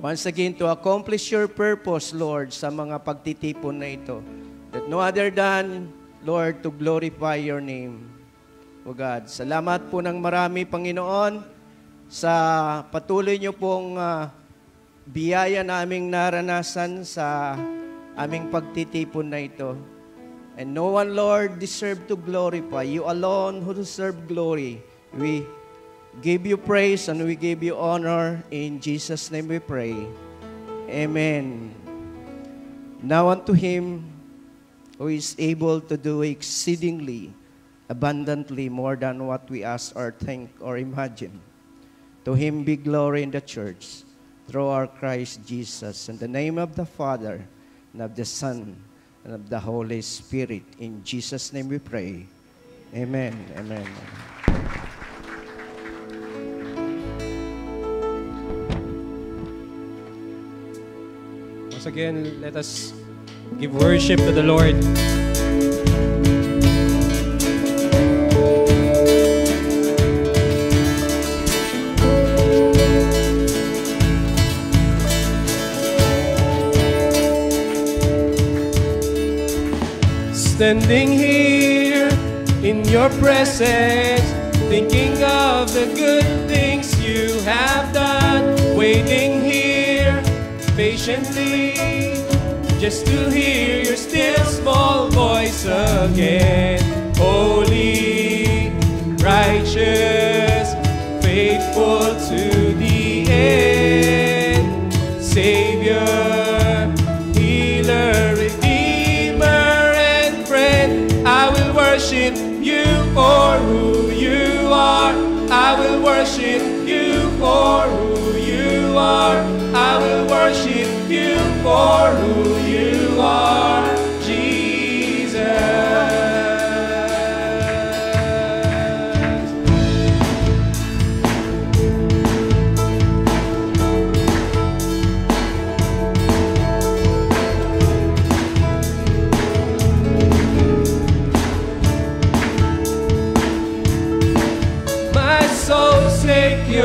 Once again, to accomplish your purpose, Lord, sa mga pagtitipon na ito. That no other than, Lord, to glorify your name. O God, salamat po ng marami, Panginoon, sa patuloy niyo pong biyaya na aming naranasan sa aming pagtitipon na ito. And no one, Lord, deserve to glorify. You alone who deserve glory. We give you praise and we give you honor. In Jesus' name we pray. Amen. Now unto Him who is able to do exceedingly abundantly more than what we ask or think or imagine. To Him be glory in the church through our Christ Jesus. In the name of the Father, and of the Son, and of the Holy Spirit. In Jesus' name we pray. Amen. Amen. Once again, let us give worship to the Lord. Standing here in your presence, thinking of the good things you have done, waiting here patiently just to hear your still small voice again. Holy, righteous, faithful to the end, Savior, healer, Redeemer, and friend. I will worship you for who you are. I will worship you for who you are. I will worship you for who you are, Jesus. My soul secure,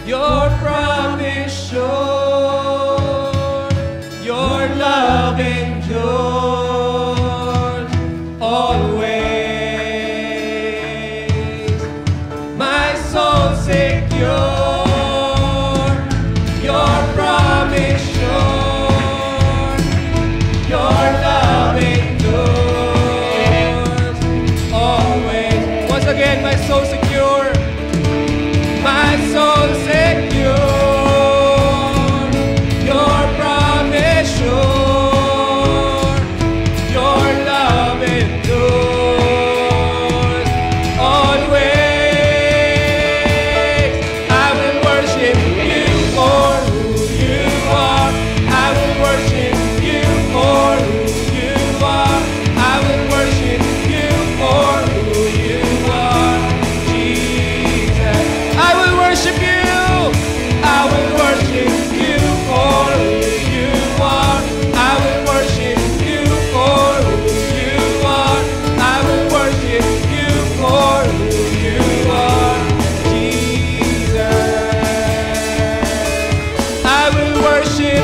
your promise sure, your love endured always. My soul secure, your promise sure, your love endures always. Once again, my soul secure, my soul secure, your promise sure, your love endures always. I will worship you for who you are. I will worship you for who you are. I will worship you for who you are, Jesus. I will worship you. I will worship you for who you are. I will worship you for who you are. I will worship you for who you are, Jesus. I will worship